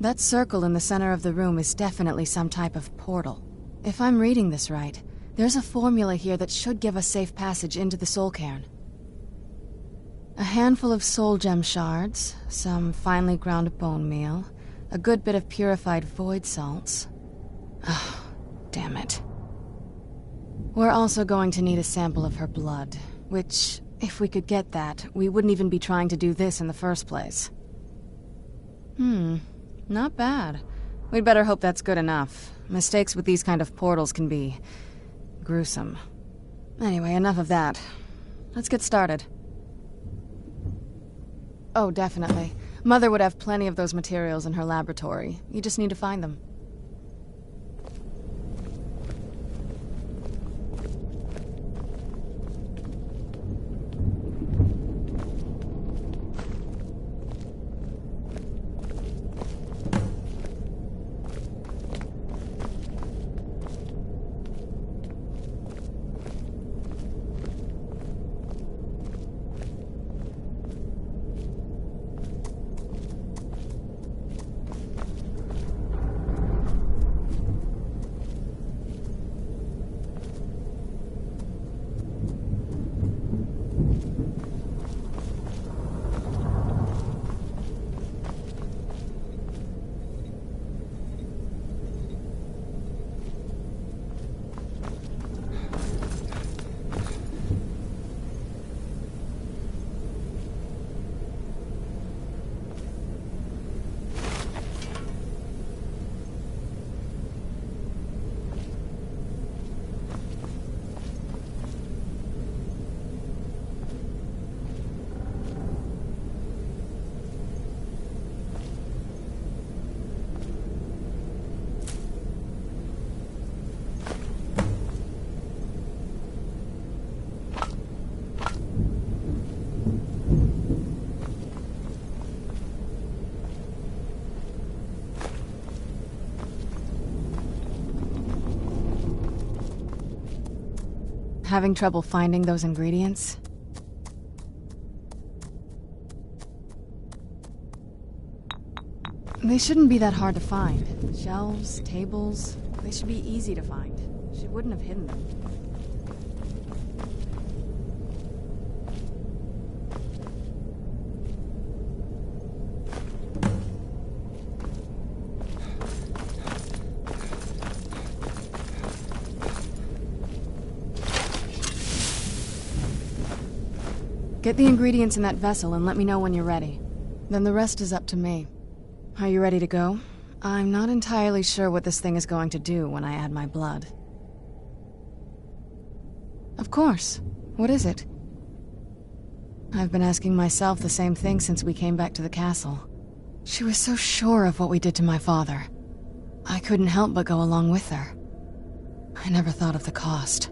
That circle in the center of the room is definitely some type of portal. If I'm reading this right, there's a formula here that should give us safe passage into the soul cairn. A handful of soul gem shards, some finely ground bone meal, a good bit of purified void salts. Oh, damn it. We're also going to need a sample of her blood, which, if we could get that, we wouldn't even be trying to do this in the first place. Not bad. We'd better hope that's good enough. Mistakes with these kind of portals can be gruesome. Anyway, enough of that. Let's get started. Oh, definitely. Mother would have plenty of those materials in her laboratory. You just need to find them. Having trouble finding those ingredients? They shouldn't be that hard to find. Shelves, tables, they should be easy to find. She wouldn't have hidden them. Get the ingredients in that vessel and let me know when you're ready. Then the rest is up to me. Are you ready to go? I'm not entirely sure what this thing is going to do when I add my blood. Of course. What is it? I've been asking myself the same thing since we came back to the castle. She was so sure of what we did to my father. I couldn't help but go along with her. I never thought of the cost.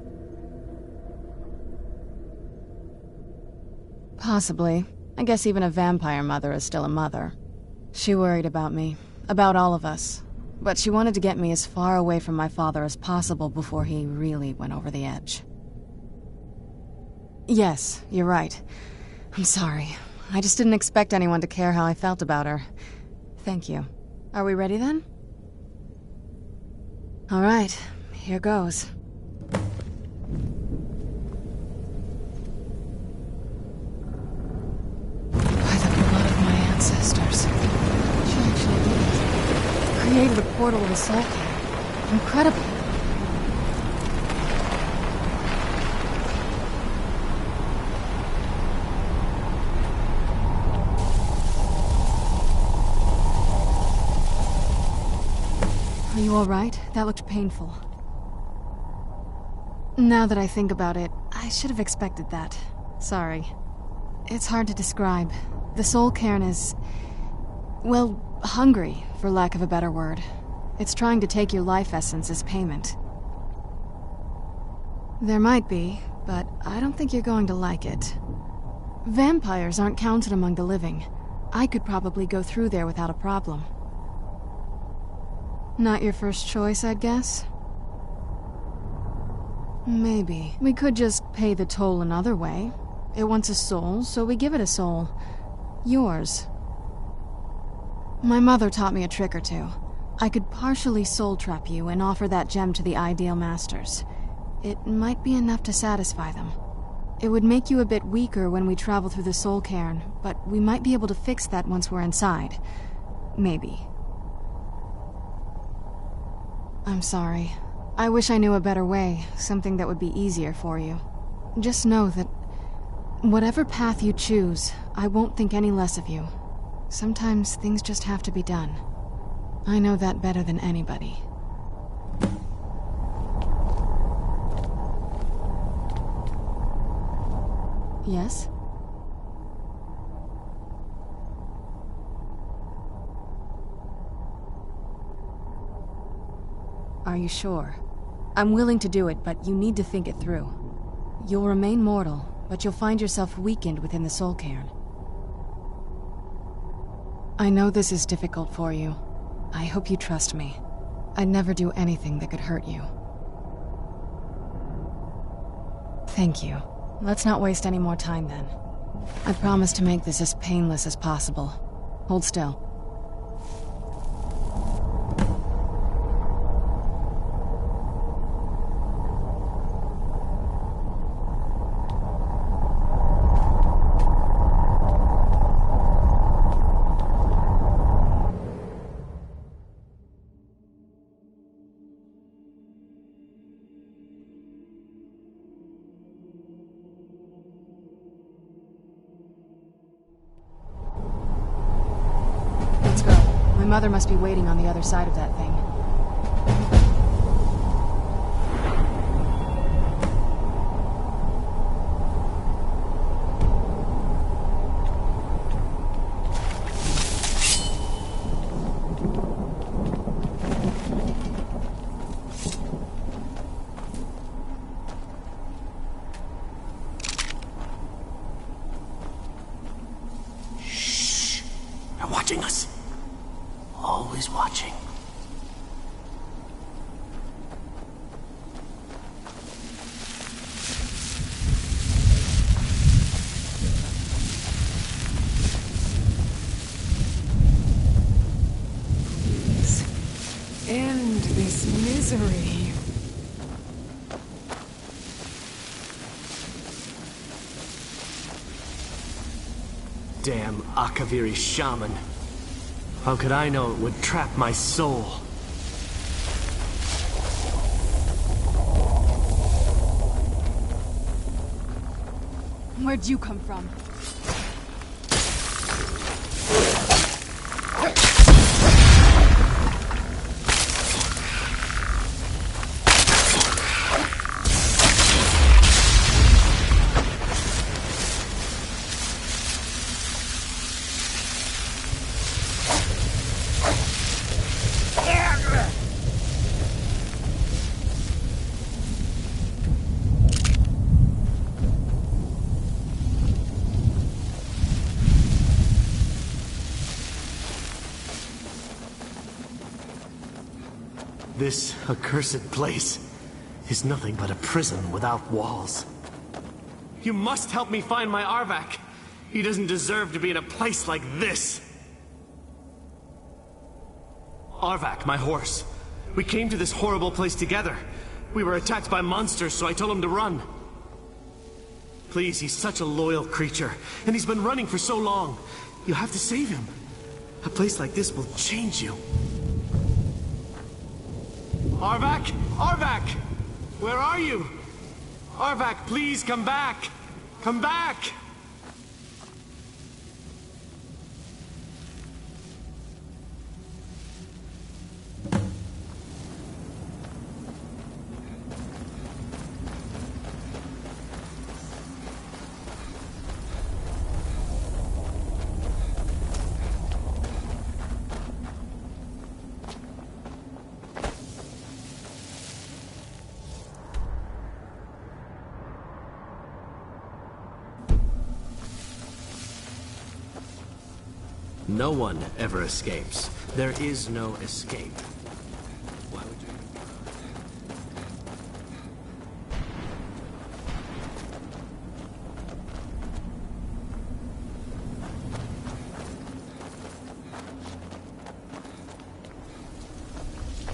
Possibly. I guess even a vampire mother is still a mother. She worried about me, about all of us. But she wanted to get me as far away from my father as possible before he really went over the edge. Yes, you're right. I'm sorry. I just didn't expect anyone to care how I felt about her. Thank you. Are we ready then? All right, here goes. Ancestors. She actually did it. Created a portal to the soul cairn. Incredible. Are you all right? That looked painful. Now that I think about it, I should have expected that. Sorry. It's hard to describe. The soul cairn is... Well, hungry, for lack of a better word. It's trying to take your life essence as payment. There might be, but I don't think you're going to like it. Vampires aren't counted among the living. I could probably go through there without a problem. Not your first choice, I'd guess? Maybe. We could just pay the toll another way. It wants a soul, so we give it a soul. Yours. My mother taught me a trick or two. I could partially soul trap you and offer that gem to the ideal masters. It might be enough to satisfy them. It would make you a bit weaker when we travel through the soul cairn, but we might be able to fix that once we're inside. Maybe. I'm sorry. I wish I knew a better way, something that would be easier for you. Just know that whatever path you choose, I won't think any less of you. Sometimes things just have to be done. I know that better than anybody. Yes? Are you sure? I'm willing to do it, but you need to think it through. You'll remain mortal, but you'll find yourself weakened within the soul cairn. I know this is difficult for you. I hope you trust me. I'd never do anything that could hurt you. Thank you. Let's not waste any more time then. I promise to make this as painless as possible. Hold still. My mother must be waiting on the other side of that thing. Shh! They're watching us. Always watching. Please, end this misery. Damn Akaviri shaman. How could I know it would trap my soul? Where'd you come from? This accursed place is nothing but a prison without walls. You must help me find my Arvak. He doesn't deserve to be in a place like this. Arvak, my horse. We came to this horrible place together. We were attacked by monsters, so I told him to run. Please, he's such a loyal creature, and he's been running for so long. You have to save him. A place like this will change you. Arvak! Arvak! Where are you? Arvak, please come back! Come back! No one ever escapes. There is no escape. Why would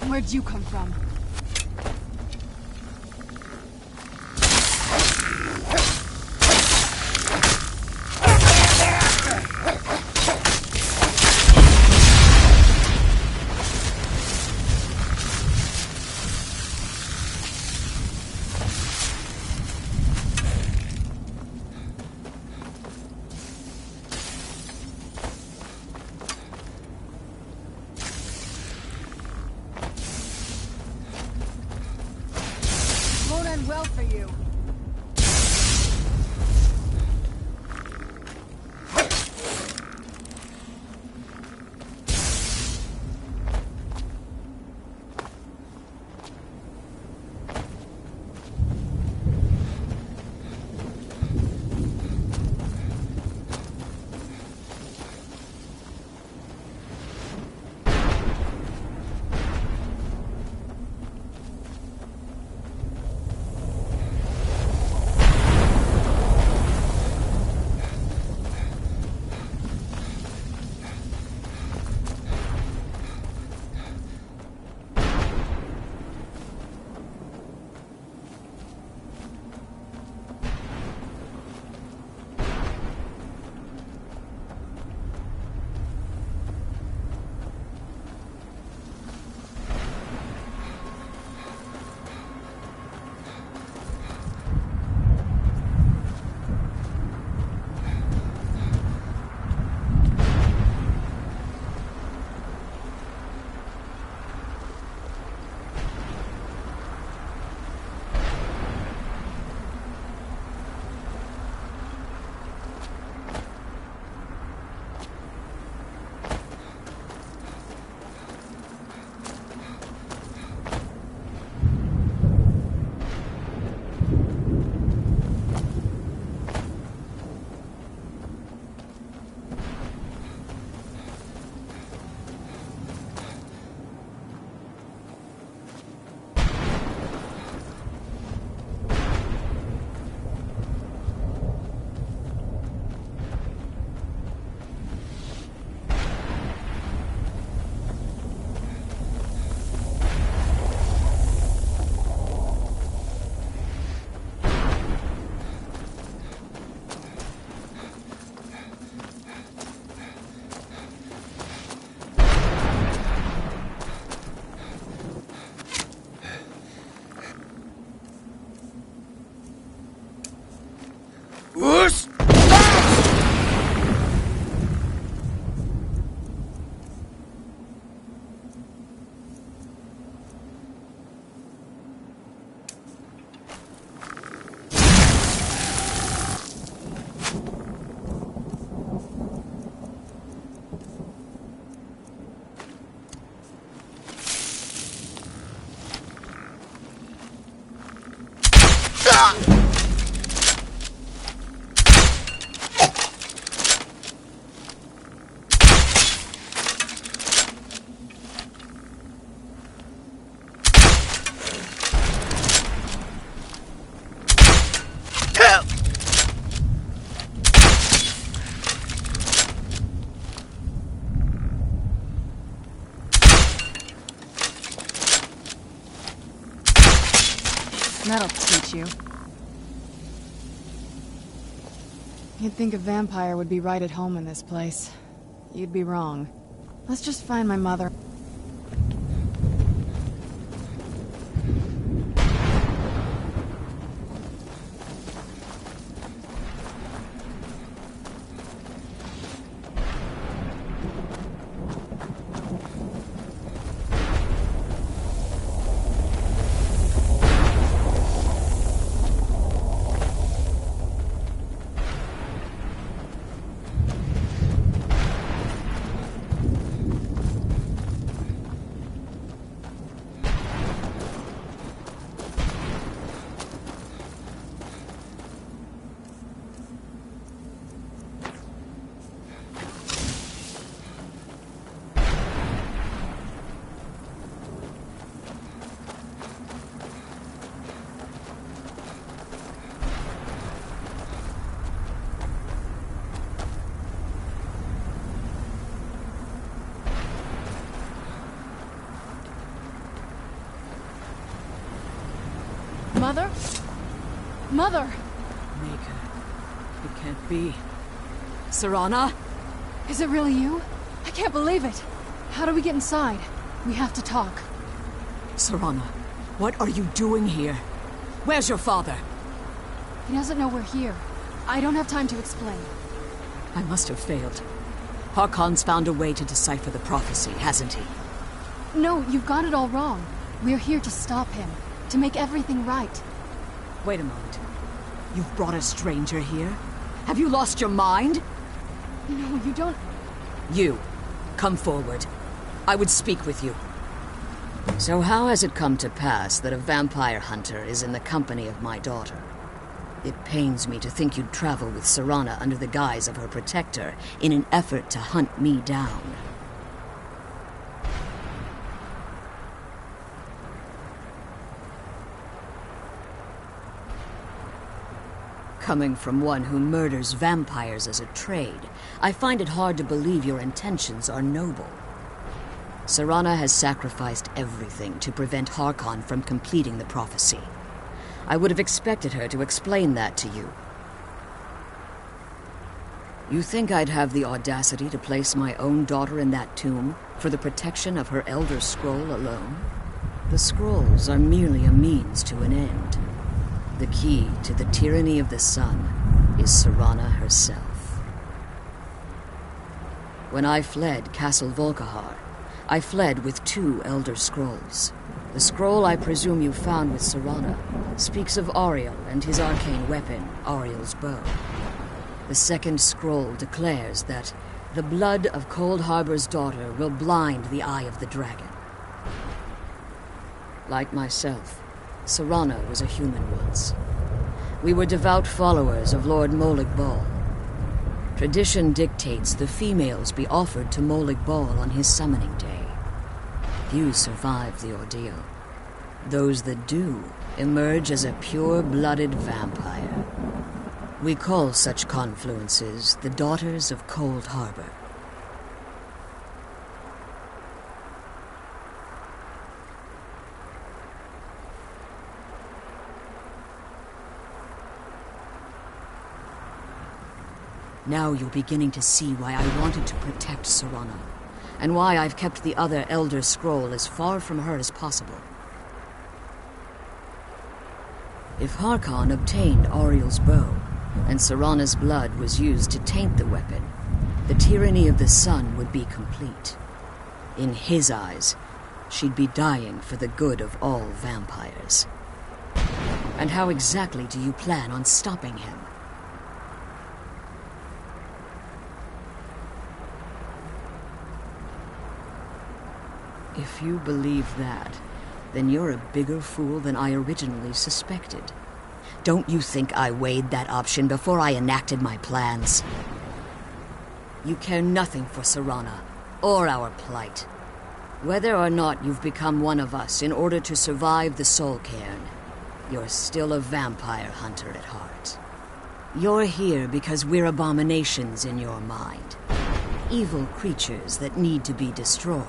you... Where'd you come from? Won't end well for you. That'll teach you. You'd think a vampire would be right at home in this place. You'd be wrong. Let's just find my mother. Mother? Mother! Maker. It can't be. Serana? Is it really you? I can't believe it. How do we get inside? We have to talk. Serana, what are you doing here? Where's your father? He doesn't know we're here. I don't have time to explain. I must have failed. Harkon's found a way to decipher the prophecy, hasn't he? No, you've got it all wrong. We're here to stop him. To make everything right. Wait a moment. You've brought a stranger here? Have you lost your mind? No, you don't... You, come forward. I would speak with you. So how has it come to pass that a vampire hunter is in the company of my daughter? It pains me to think you'd travel with Serana under the guise of her protector in an effort to hunt me down. Coming from one who murders vampires as a trade, I find it hard to believe your intentions are noble. Serana has sacrificed everything to prevent Harkon from completing the prophecy. I would have expected her to explain that to you. You think I'd have the audacity to place my own daughter in that tomb for the protection of her Elder Scroll alone? The scrolls are merely a means to an end. The key to the tyranny of the sun is Serana herself. When I fled Castle Volkihar, I fled with 2 Elder Scrolls. The scroll I presume you found with Serana speaks of Ariel and his arcane weapon, Ariel's bow. The second scroll declares that the blood of Cold Harbor's daughter will blind the eye of the dragon. Like myself, Serana was a human once. We were devout followers of Lord Molig Bal. Tradition dictates the females be offered to Molig Bal on his summoning day. Few survive the ordeal. Those that do emerge as a pure-blooded vampire. We call such confluences the Daughters of Cold Harbor. Now you're beginning to see why I wanted to protect Serana, and why I've kept the other Elder Scroll as far from her as possible. If Harkon obtained Ariel's bow, and Serana's blood was used to taint the weapon, the tyranny of the sun would be complete. In his eyes, she'd be dying for the good of all vampires. And how exactly do you plan on stopping him? If you believe that, then you're a bigger fool than I originally suspected. Don't you think I weighed that option before I enacted my plans? You care nothing for Serana, or our plight. Whether or not you've become one of us in order to survive the Soul Cairn, you're still a vampire hunter at heart. You're here because we're abominations in your mind. Evil creatures that need to be destroyed.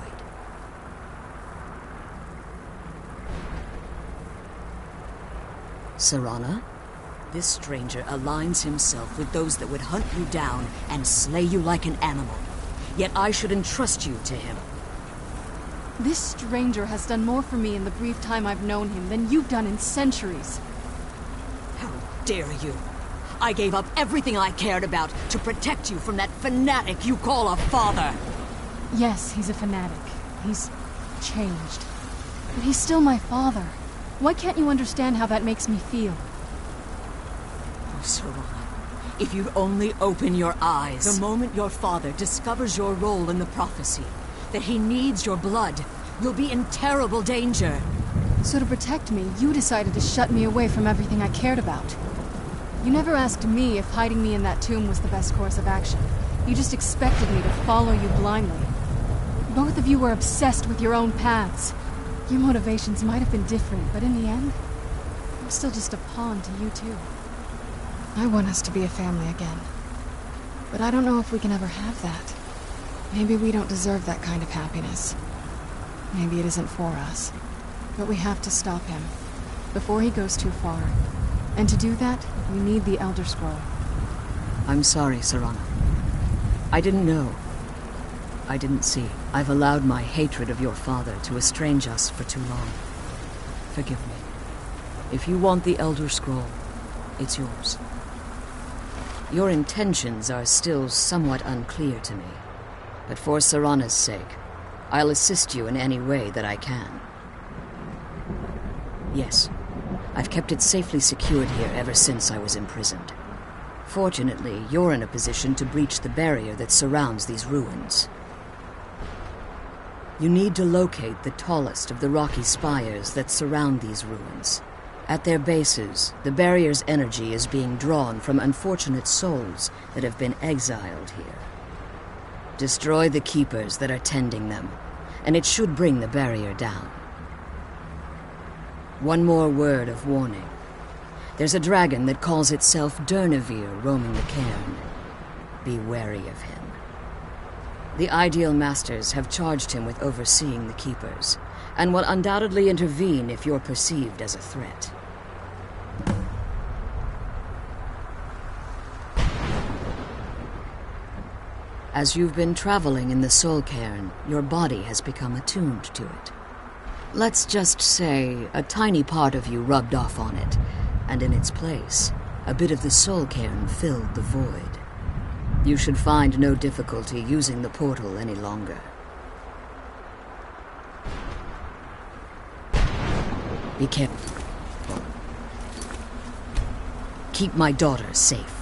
Serana, this stranger aligns himself with those that would hunt you down and slay you like an animal. Yet I should entrust you to him. This stranger has done more for me in the brief time I've known him than you've done in centuries. How dare you? I gave up everything I cared about to protect you from that fanatic you call a father. Yes, he's a fanatic. He's changed. But he's still my father. Why can't you understand how that makes me feel? Oh, Serana, if you'd only open your eyes. The moment your father discovers your role in the prophecy, that he needs your blood, you'll be in terrible danger. So to protect me, you decided to shut me away from everything I cared about. You never asked me if hiding me in that tomb was the best course of action. You just expected me to follow you blindly. Both of you were obsessed with your own paths. Your motivations might have been different, but in the end, I'm still just a pawn to you too. I want us to be a family again. But I don't know if we can ever have that. Maybe we don't deserve that kind of happiness. Maybe it isn't for us. But we have to stop him. before he goes too far. And to do that, we need the Elder Scroll. I'm sorry, Serana. I didn't know. I didn't see. I've allowed my hatred of your father to estrange us for too long. Forgive me. If you want the Elder Scroll, it's yours. Your intentions are still somewhat unclear to me, but for Serana's sake, I'll assist you in any way that I can. Yes, I've kept it safely secured here ever since I was imprisoned. Fortunately, you're in a position to breach the barrier that surrounds these ruins. You need to locate the tallest of the rocky spires that surround these ruins. At their bases, the barrier's energy is being drawn from unfortunate souls that have been exiled here. Destroy the keepers that are tending them, and it should bring the barrier down. One more word of warning. There's a dragon that calls itself Durnevere roaming the cairn. Be wary of him. The Ideal Masters have charged him with overseeing the keepers, and will undoubtedly intervene if you're perceived as a threat. As you've been traveling in the Soul Cairn, your body has become attuned to it. Let's just say a tiny part of you rubbed off on it, and in its place, a bit of the Soul Cairn filled the void. You should find no difficulty using the portal any longer. Be careful. Keep my daughter safe.